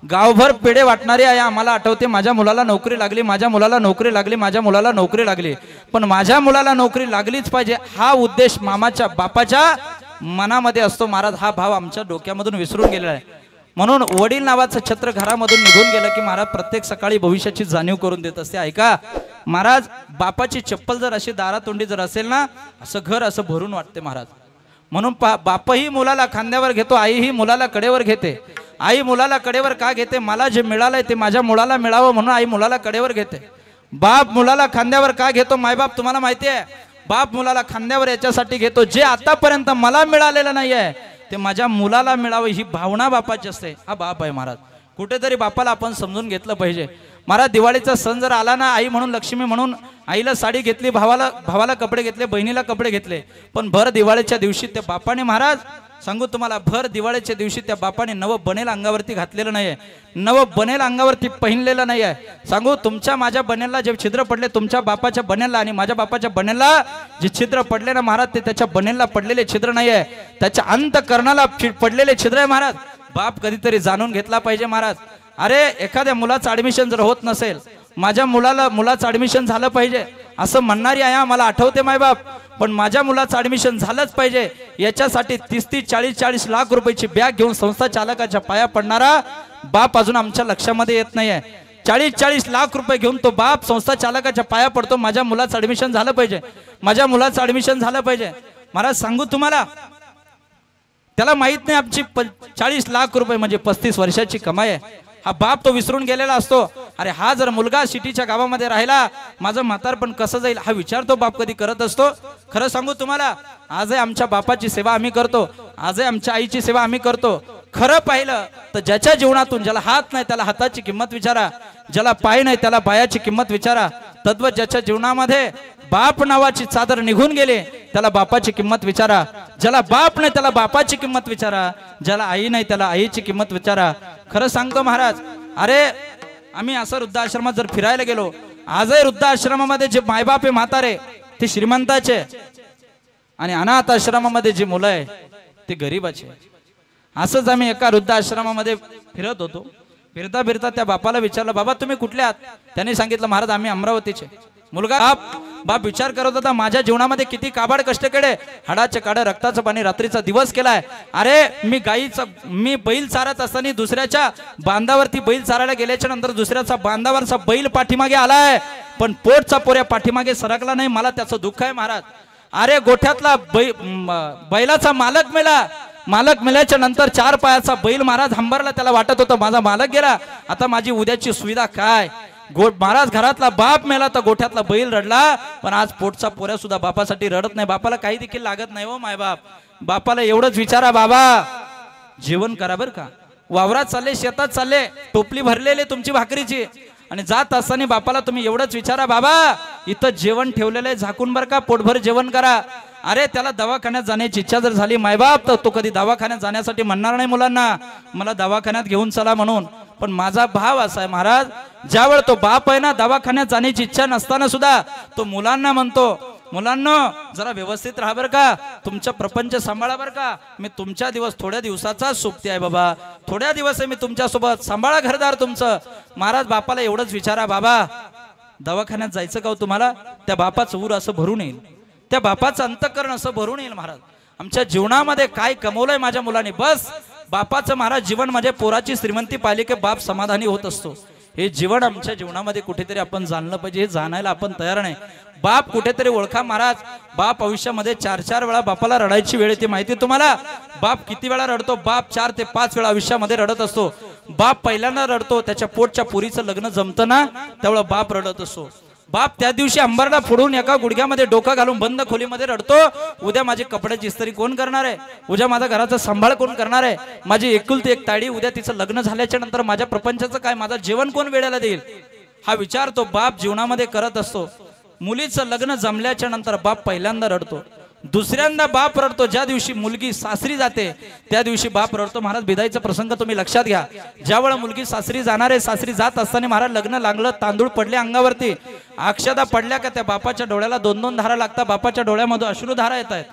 गावभर पेढे वाटणारी आई आम्हाला आठवते. माझ्या मुलाला नोकरी लागली, माझ्या मुलाला नोकरी लागली, माझ्या मुलाला नोकरी लागली. पण माझ्या मुलाला नोकरी लागलीच पाहिजे हा उद्देश मामाच्या बापाच्या मनामध्ये असतो महाराज. हा भाव आमच्या डोक्यामधून विसरून गेलेला आहे. म्हणून वडील नावाचं छत्र घरामधून निघून गेलं की महाराज प्रत्येक सकाळी भविष्याची जाणीव करून देत असते. ऐका महाराज, बापाची चप्पल जर अशी दारातोंडी जर असेल ना, असं घर असं भरून वाटते महाराज. म्हणून बापही मुलाला खांद्यावर घेतो, आईही मुलाला कडेवर घेते. आई मुलाला कडेवर का घेते? मला जे मिळालंय ते माझ्या मुलाला मिळावं म्हणून आई मुलाला कडेवर घेते. बाप मुलाला खांद्यावर का घेतो? मायबाप तुम्हाला माहिती आहे, बाप मुलाला खांद्यावर याच्यासाठी घेतो, जे आतापर्यंत मला मिळालेलं नाही आहे ते माझ्या मुलाला मिळावं ही भावना बापाची असते. हा बाप आहे महाराज. कुठेतरी बापाला आपण समजून घेतलं पाहिजे महाराज. दिवाळीचा सण जर आला ना, आई म्हणून, लक्ष्मी म्हणून आईला साडी घेतली, भावाला कपडे घेतले, बहिणीला कपडे घेतले. पण भर दिवाळीच्या दिवशी त्या बापाने महाराज सांगू तुम्हाला, भर दिवाळीच्या दिवशी त्या बापाने नवं बनेल अंगावरती घातलेलं नाहीये, नवं बनेल अंगावरती पहिनलेलं नाही आहे. सांगू, तुमच्या माझ्या बनेलला जे छिद्र पडले, तुमच्या बापाच्या बनेलला आणि माझ्या बापाच्या बनेलला जे छिद्र पडले ना महाराज, ते त्याच्या बनेलला पडलेले छिद्र नाही आहे, त्याच्या अंतकरणाला पडलेले छिद्र आहे महाराज. बाप कधीतरी जाणून घेतला पाहिजे महाराज. अरे एखाद्या मुलाचं ऍडमिशन जर होत नसेल, माझ्या मुलाचं ऍडमिशन झालं पाहिजे असं म्हणणारी आहे मला आठवते मायबाप. पण माझ्या मुलाचं ऍडमिशन झालंच पाहिजे याच्यासाठी 30-30, 40-40 लाख रुपयाची बॅग घेऊन संस्था चालकाच्या पाया पडणारा बाप अजून आमच्या लक्षामध्ये येत नाहीये. 40-40 लाख रुपये घेऊन तो बाप संस्था चालकाच्या पाया पडतो, माझ्या मुलाचं ऍडमिशन झालं पाहिजे, माझ्या मुलाचं ऍडमिशन झालं पाहिजे. महाराज सांगू तुम्हाला, त्याला माहित नाही आमची 40 लाख रुपये म्हणजे 35 वर्षाची कमाई आहे. हा बाप तो विसरून गेलेला असतो. अरे हा जर मुलगा सिटीच्या गावामध्ये राहिला, माझं म्हातारपण कसं जाईल हा विचार तो बाप कधी करत असतो. खरं सांगू तुम्हाला, आजही आमच्या बापाची सेवा आम्ही करतो, आजही आमच्या आईची सेवा आम्ही करतो. खरं पाहिलं तर ज्याच्या जीवनातून, ज्याला हात नाही त्याला हाताची किंमत विचारा, ज्याला पाय नाही त्याला पायाची किंमत विचारा. तद्वत ज्याच्या जीवनामध्ये बाप नावाची चादर निघून गेले त्याला बापाची किंमत विचारा. ज्याला बाप नाही त्याला बापाची किंमत विचारा, ज्याला आई नाही त्याला आईची किंमत विचारा. खरं सांगतो महाराज, अरे आम्ही असं वृद्धाश्रमात जर फिरायला गेलो, आजही वृद्धाश्रमामध्ये जे मायबाप आहे म्हातारे ते श्रीमंताचे, आणि अनाथ आश्रमामध्ये जी मुलं आहे ते गरीबाचे. असंच आम्ही एका वृद्धाश्रमामध्ये फिरत होतो. फिरता फिरता त्या बापाला विचारलं, बाबा तुम्ही कुठले आहात? त्यांनी सांगितलं, महाराज आम्ही अमरावतीचे. मुलगा बाप विचार करत होता माझ्या जीवनामध्ये किती काबाड कष्ट केले, हाडाचे काढ रक्ताचं पाणी रात्रीचा दिवस केलाय. अरे मी बैल चारत असताना दुसऱ्याच्या बांधावरती बैल चारायला गेल्याच्या नंतर दुसऱ्याचा बांधावरचा बैल पाठीमागे आलाय, पण पोटचा पोऱ्या पाठीमागे सरकला नाही. मला त्याचं दुःख आहे महाराज. अरे गोठ्यातला बैलाचा मालक मेल्याच्या नंतर 4 पायाचा बैल महाराज हंबरला. त्याला वाटत होतं माझा मालक गेला, आता माझी उद्याची सुविधा काय. महाराज घरातला बाप मेला तर गोठ्यातला बैल रडला, पण आज पोटचा पोऱ्या सुद्धा बापासाठी रडत नाही. बापाला काही देखील लागत नाही हो माय बाप. बापाला एवढंच विचारा बाबा जेवण करा बर का. वावरात चालले, शेतात चालले, टोपली भरलेली तुमची भाकरीची, आणि जात असताना बापाला तुम्ही एवढंच विचारा बाबा इथं जेवण ठेवलेलं आहे झाकून बर का, पोटभर जेवण करा. अरे त्याला दवाखान्यात जाण्याची इच्छा जर झाली मायबाप तर तो कधी दवाखान्यात जाण्यासाठी म्हणणार नाही मुलांना मला दवाखान्यात घेऊन चला म्हणून. पण माझा भाव असा आहे महाराज, ज्यावेळेस तो बाप आहे ना दवाखान्यात जाण्याची इच्छा नसताना सुद्धा तो मुलांना म्हणतो मुलांनो जरा व्यवस्थित राहा बर का, तुमचा प्रपंच सांभाळा बर का, मी तुमच्या दिवस थोड्या दिवसाचा सोबती आहे बाबा, थोड्या दिवस आहे मी तुमच्या सोबत, सांभाळा घरदार तुमचं. महाराज बापाला एवढंच विचारा बाबा दवाखान्यात जायचं का तुम्हाला. त्या बापाचं ऊर असं भरून येईल, त्या बापाचं अंतःकरण असं भरून येईल. महाराज आमच्या जीवनामध्ये काय कमवलंय माझ्या मुलाने, बस बापाचं महाराज जीवन म्हणजे पोराची श्रीमंती पाहिली की बाप समाधानी होत असतो. हे जीवन आमच्या जीवनामध्ये कुठेतरी आपण जाणलं पाहिजे, हे जाणायला आपण तयार नाही. बाप कुठेतरी ओळखा महाराज. बाप आयुष्यामध्ये 4-4 वेळा बापाला रडायची वेळ येते माहिती तुम्हाला. बाप किती वेळा रडतो, बाप 4 ते 5 वेळा आयुष्यामध्ये रडत असतो. बाप पहिल्यांदा रडतो त्याच्या पोटच्या पुरीचं लग्न जमतं ना त्यावेळेला बाप रडत असतो. बाप त्या दिवशी अंबरला फोडून एका गुडघ्यामध्ये डोका घालून बंद खोलीमध्ये रडतो, उद्या माझी कपड्याची इस्त्री कोण करणार आहे, उद्या माझा घराचा सांभाळ कोण करणार आहे, माझी एकुलती एक ताडी उद्या तिचं लग्न झाल्याच्या नंतर माझ्या प्रपंचाचं काय, माझं जेवण कोण वेळेला देईल, हा विचार तो बाप जीवनामध्ये करत असतो. मुलीचं लग्न जमल्याच्या नंतर बाप पहिल्यांदा रडतो, दुसऱ्यांदा बाप रडतो. ज्या दिवशी मुलगी सासरी जाते त्या दिवशी बाप रडतो. महाराज बिदाईचा प्रसंग तुम्ही लक्षात घ्या. ज्यावेळेला मुलगी सासरी जाणार आहे, सासरी जात असताना महाराज लग्न लागलं, तांदूळ पडले अंगावरती, अक्षदा पडल्या का त्या बापाच्या डोळ्याला 2-2 धारा लागतात, बापाच्या डोळ्यामध्ये अश्रुधारा येत आहेत.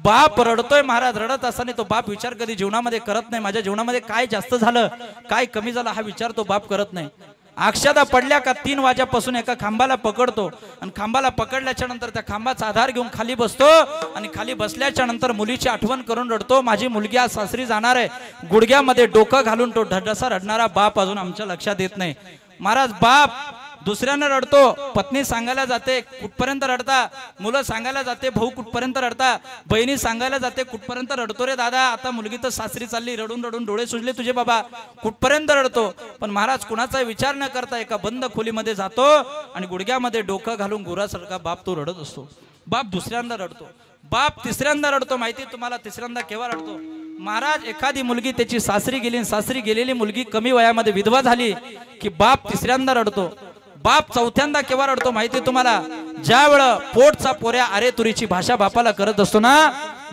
बाप रडतोय महाराज. रडत असताना तो बाप विचार कधी जीवनामध्ये करत नाही, माझ्या जीवनामध्ये काय जास्त झालं काय कमी झालं हा विचार तो बाप करत नाही. अक्षदा पडल्या का 3 वाजेपासून एका खांबाला पकडतो आणि खांबाला पकडल्याच्या नंतर त्या खांबाचा आधार घेऊन खाली बसतो आणि खाली बसल्याच्या नंतर मुलीची आठवण करून रडतो. माझी मुलगी आज सासरी जाणार आहे. गुडघ्यामध्ये डोकं घालून तो ढडसा रडणारा बाप अजून आमच्या लक्षात येत नाही. महाराज बाप दुसऱ्यानं रडतो, पत्नी सांगायला जाते कुठपर्यंत रडता, मुलं सांगायला जाते भाऊ कुठपर्यंत रडता, बहिणी सांगायला जाते कुठपर्यंत रडतो रे दादा, आता मुलगी तर सासरी चालली, रडून रडून डोळे सुजले तुझे बाबा, कुठपर्यंत रडतो. पण महाराज कुणाचा विचार न करता एका बंद खोलीमध्ये जातो आणि गुडघ्यामध्ये डोकं घालून गुरासारखा बाप तो रडत असतो. बाप दुसऱ्यांदा रडतो, बाप तिसऱ्यांदा रडतो. माहिती तुम्हाला तिसऱ्यांदा केव्हा रडतो महाराज, एखादी मुलगी त्याची सासरी गेली, सासरी गेलेली मुलगी कमी वयामध्ये विधवा झाली की बाप तिसऱ्यांदा रडतो. बाप चौथ्यांदा केव्हा रडतो माहिती तुम्हाला, ज्या वेळा पोटचा पोऱ्या अरे तुरीची भाषा बापाला करत असतो ना,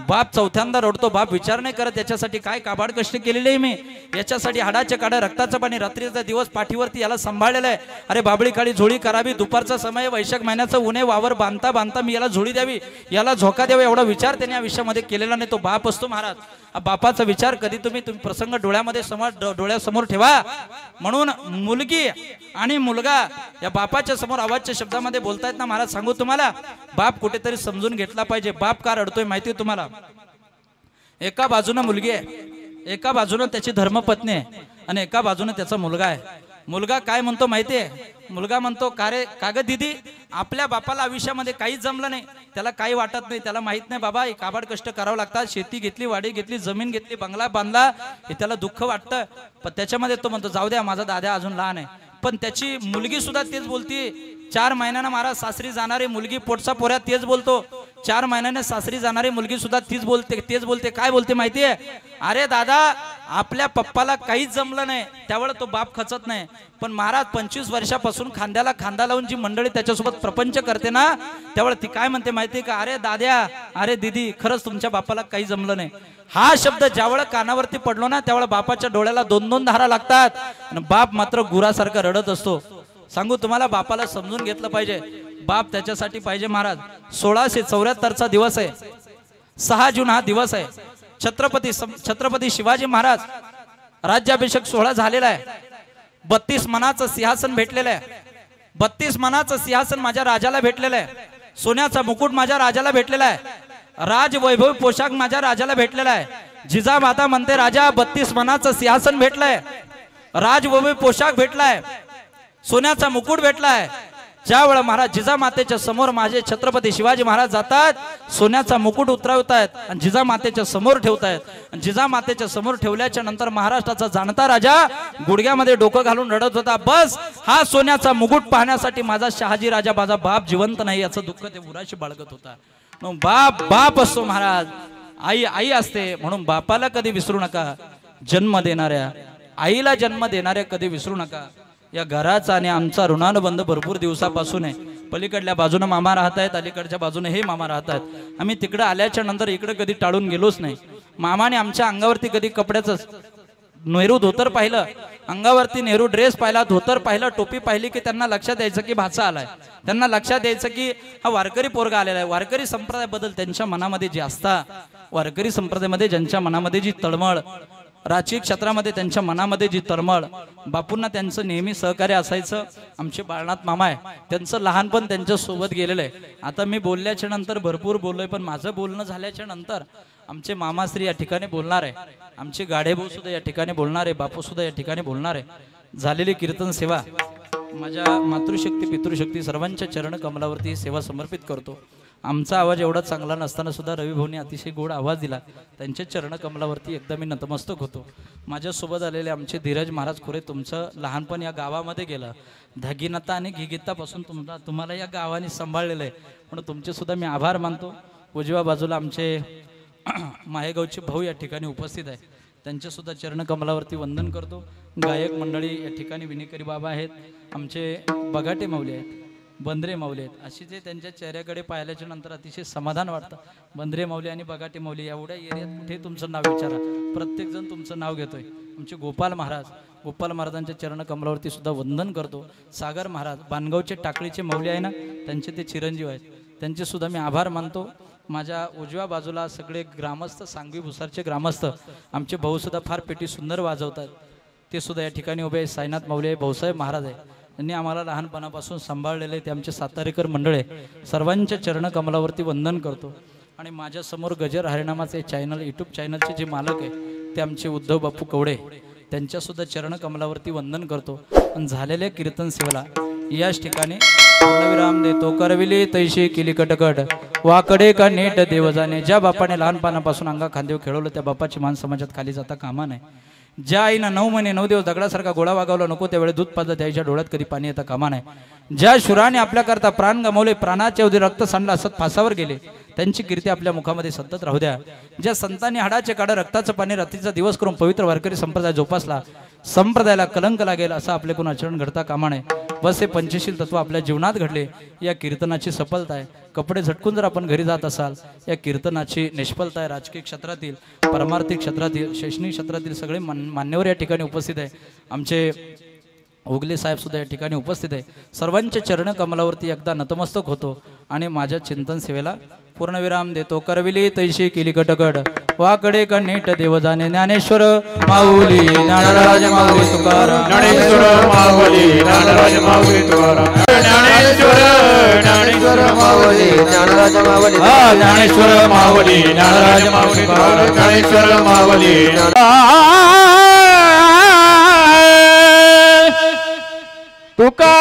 बाप चौथ्यांदा रडतो. बाप विचार नाही करत याच्यासाठी काय काबाड कष्ट केलेले आहे मी, याच्यासाठी हाडाचे काढ रक्ताचं पाणी रात्रीचा दिवस पाठीवरती याला सांभाळलेलं आहे. अरे बाबळी काळी झोळी करावी, दुपारचा समय वैशाख महिन्याचं उन्हे वावर बांधता बांधता मी याला झोळी द्यावी, याला झोका द्यावा, एवढा विचार त्याने या विषयामध्ये केलेला नाही. तो बाप असतो महाराज. बापाचा विचार कधी तुम्ही प्रसंग डोळ्यामध्ये डोळ्यासमोर ठेवा. म्हणून मुलगी आणि मुलगा या बापाच्या समोर आवाजच्या शब्दामध्ये बोलतायत ना महाराज, सांगू तुम्हाला बाप कुठेतरी समजून घेतला पाहिजे. बाप का रडतोय माहिती तुम्हाला, एका बाजूने मुलगी आहे, एका बाजूने त्याची धर्मपत्नी आहे आणि एका बाजूने त्याचा मुलगा आहे. मुलगा काय म्हणतो माहितीये, मुलगा म्हणतो का ग दीदी आपल्या बापाला आयुष्यामध्ये काहीच जमलं नाही, त्याला काही वाटत नाही, त्याला माहित नाही बाबा हे काबाड कष्ट करावं लागतात, शेती घेतली, वाडी घेतली, जमीन घेतली, बंगला बांधला, हे त्याला दुःख वाटतं. पण त्याच्यामध्ये तो म्हणतो जाऊ द्या माझा दादा अजून लहान आहे. पण त्याची मुलगी सुद्धा तेच बोलती. 4 महिन्यानं महाराज सासरी जाणारी मुलगी पोटचा पोऱ्या तेच बोलतो. 4 महिन्याने सासरी जाणारी मुलगी सुद्धा तेच बोलते. काय बोलते माहितीये, अरे दादा आपल्या पप्पाला काहीच जमलं नाही, त्यावेळेला तो बाप खचत नाही. पण महाराज 25 वर्षापासून खांद्याला खांदा लावून जी मंडळी त्याच्यासोबत प्रपंच करते ना, त्यावेळेला ती काय म्हणते माहितीये का, अरे दाद्या अरे दीदी खरंच तुमच्या बापाला काही जमलं नाही. हा शब्द ज्यावेळेला कानावरती पडलो ना त्यावेळेला बापाच्या डोळ्याला 2-2 धारा लागतात आणि बाप मात्र गुरासारखा रडत असतो. सांगू तुम्हाला बापाला समजून घेतलं पाहिजे. बाप त्याच्यासाठी पाहिजे महाराज. 1674चा दिवस आहे, 6 जून हा दिवस आहे. छत्रपती शिवाजी महाराज राज्याभिषेक सोहळा झालेला आहे. 32 मनाचं सिंहासन भेटलेलं आहे. 32 मनाचं सिंहासन माझ्या राजाला भेटलेलं आहे, सोन्याचा मुकुट माझ्या राजाला भेटलेला आहे, राज वैभव पोशाख माझ्या राजाला भेटलेला आहे. जिजामाता म्हणते राजा 32 मनाचं सिंहासन भेटलंय, राज वैभव पोशाख भेटलाय, सोन्याचा मुकुट भेटलाय. ज्या वेळा महाराज जिजामातेच्या समोर माझे छत्रपती शिवाजी महाराज जातात, सोन्याचा मुकुट उतरवतायत आणि जिजामातेच्या समोर ठेवतायत. जिजामातेच्या समोर ठेवल्याच्या नंतर महाराष्ट्राचा जाणता राजा गुडघ्यामध्ये डोकं घालून रडत होता. बस हा सोन्याचा मुकुट पाहण्यासाठी माझा शहाजी राजा, माझा बाप जिवंत नाही याचं दुःख ते उराशी बाळगत होता. बाप बाप असतो महाराज, आई आई असते, म्हणून बापाला कधी विसरू नका. जन्म देणाऱ्या आईला जन्म देणाऱ्या कधी विसरू नका. या घराचा आणि आमचा ऋणानुबंध भरपूर दिवसापासून आहे. पलीकडल्या बाजूने मामा राहत आहेत, अलीकडच्या बाजूने हे मामा राहत आहेत. आम्ही तिकडे आल्याच्या नंतर इकडे कधी टाळून गेलोच नाही. मामाने आमच्या अंगावरती कधी कपड्याचं नेहरू धोतर पाहिलं, अंगावरती नेहरू ड्रेस पाहिला, धोतर पाहिलं, टोपी पाहिली की त्यांना लक्षात यायचं की भाचा आलाय. त्यांना लक्षात यायचं की हा वारकरी पोरगा आलेला आहे. वारकरी संप्रदायाबद्दल त्यांच्या मनामध्ये जे असता, वारकरी संप्रदायामध्ये ज्यांच्या मनामध्ये जी तळमळ, राजकीय क्षेत्रामध्ये त्यांच्या मनामध्ये जी तळमळ, बापूंना त्यांचं नेहमी सहकार्य असायचं. आमचे बाळनाथ मामा आहे, त्यांचं लहानपण त्यांच्या सोबत गेलेलं आहे. आता मी बोलल्याच्या नंतर भरपूर बोललोय, पण माझं बोलणं झाल्याच्या नंतर आमचे मामाश्री या ठिकाणी बोलणार आहे, आमचे गाडेभाऊ सुद्धा या ठिकाणी बोलणार आहे, बापू सुद्धा या ठिकाणी बोलणार आहे. झालेली कीर्तन सेवा माझ्या मातृशक्ती पितृशक्ती सर्वांच्या चरण कमलावरती सेवा समर्पित करतो. आमचा आवाज एवढा चांगला नसताना सुद्धा रविभाऊने अतिशय गोड आवाज दिला. त्यांच्या चरण कमलावरती एकदा मी नतमस्तक होतो. माझ्यासोबत आलेले आमचे धीरज महाराज खोरे, तुमचं लहानपण या गावामध्ये गेलं. धागीनता आणि घिगीतापासून तुम्हाला या गावाने सांभाळलेलं आहे, म्हणून तुमचे सुद्धा मी आभार मानतो. उजव्या बाजूला आमचे माहेगावचे भाऊ या ठिकाणी उपस्थित आहे, त्यांचे सुद्धा चरण कमलावरती वंदन करतो. गायक मंडळी या ठिकाणी विनेकरी बाबा आहेत, आमचे बगाटे माऊली आहेत, बंद्रे माऊली आहेत. अशी जे त्यांच्या चेहऱ्याकडे पाहिल्याच्या नंतर अतिशय समाधान वाटतं. बंद्रे माऊली आणि बगाटे माऊली एवढ्या एरियात कुठे तुमचं नाव विचारा, प्रत्येक जण तुमचं नाव घेतोय. आमचे गोपाल महाराज, गोपाल महाराजांच्या चरण कमलावरती सुद्धा वंदन करतो. सागर महाराज बानगावचे टाकळीचे माऊली आहे ना, त्यांचे ते चिरंजीव आहेत, त्यांचे सुद्धा मी आभार मानतो. माझ्या उजव्या बाजूला सगळे ग्रामस्थ, सांगवी भुसारचे ग्रामस्थ, आमचे भाऊ सुद्धा फार पेटी सुंदर वाजवतात, ते सुद्धा या ठिकाणी उभे आहे. साईनाथ माऊली आहे, भाऊसाहेब महाराज आहे, त्यांनी आम्हाला लहानपणापासून सांभाळलेले ते आमचे सातारेकर मंडळ आहे. सर्वांच्या चरण कमलावरती वंदन करतो. आणि माझ्यासमोर गजर हरिनामाचे चॅनल, यूट्यूब चॅनलचे जे मालक आहे ते आमचे उद्धव बापू कवडे, त्यांच्यासुद्धा चरण कमलावरती वंदन करतो. आणि झालेल्या कीर्तन सेवेला याच ठिकाणी पूर्णविराम देतो. करविली तैशी केली कटकट, वाकडे का नेट देव जाणे. ज्या बापाने लहानपणापासून अंगा खांदेव खेळवलं त्या बापाची मान समाजात खाली जाता कामा नये. ज्या आईनं 9 महिने 9 दिवस दगडासारखा गोळा वागवला नको त्यावेळी दूध पाजलं, त्याच्या डोळ्यात कधी पाणी येता कामा नये. ज्या शुराने आपल्याकरता प्राण गमावले, प्राणाच्या अवधी रक्त सांडला, असत फासावर गेले, त्यांची कीर्ती आपल्या मुखामध्ये सतत राहू द्या. ज्या संतांनी हाडाचे काढा रक्ताचं पाणी रात्रीचा दिवस करून पवित्र वारकरी संप्रदाय जोपासला, संप्रदायाला कलंक लागेल असं आपल्याकडून आचरण घडता कामा नये. बस हे पंचशील तत्व आपल्या जीवनात घडले, या कीर्तनाची सफलता आहे. कपडे झटकून जर आपण घरी जात असाल, या कीर्तनाची निष्फलता आहे. राजकीय क्षेत्रातील, परमार्थिक क्षेत्रातील, शैक्षणिक क्षेत्रातील सगळे मान्यवर या ठिकाणी उपस्थित आहे. आमचे ओगले साहेब सुद्धा या ठिकाणी उपस्थित आहे. सर्वांच्या चरण कमलावरती एकदा नतमस्तक होतो आणि माझ्या चिंतन सेवेला पूर्णविराम देतो. करविली तैशी केली कटकट, वाकडे का नेट देव जाणे. ज्ञानेश्वर माऊली ज्ञानराज माऊली तुकाराम, ज्ञानेश्वर माऊली ज्ञानराज माऊली तुकाराम, ज्ञानेश्वर माऊली ज्ञानराज माऊली, ज्ञानेश्वर माऊली ज्ञानराज माऊली तुकाराम, ज्ञानेश्वर माऊली. तुका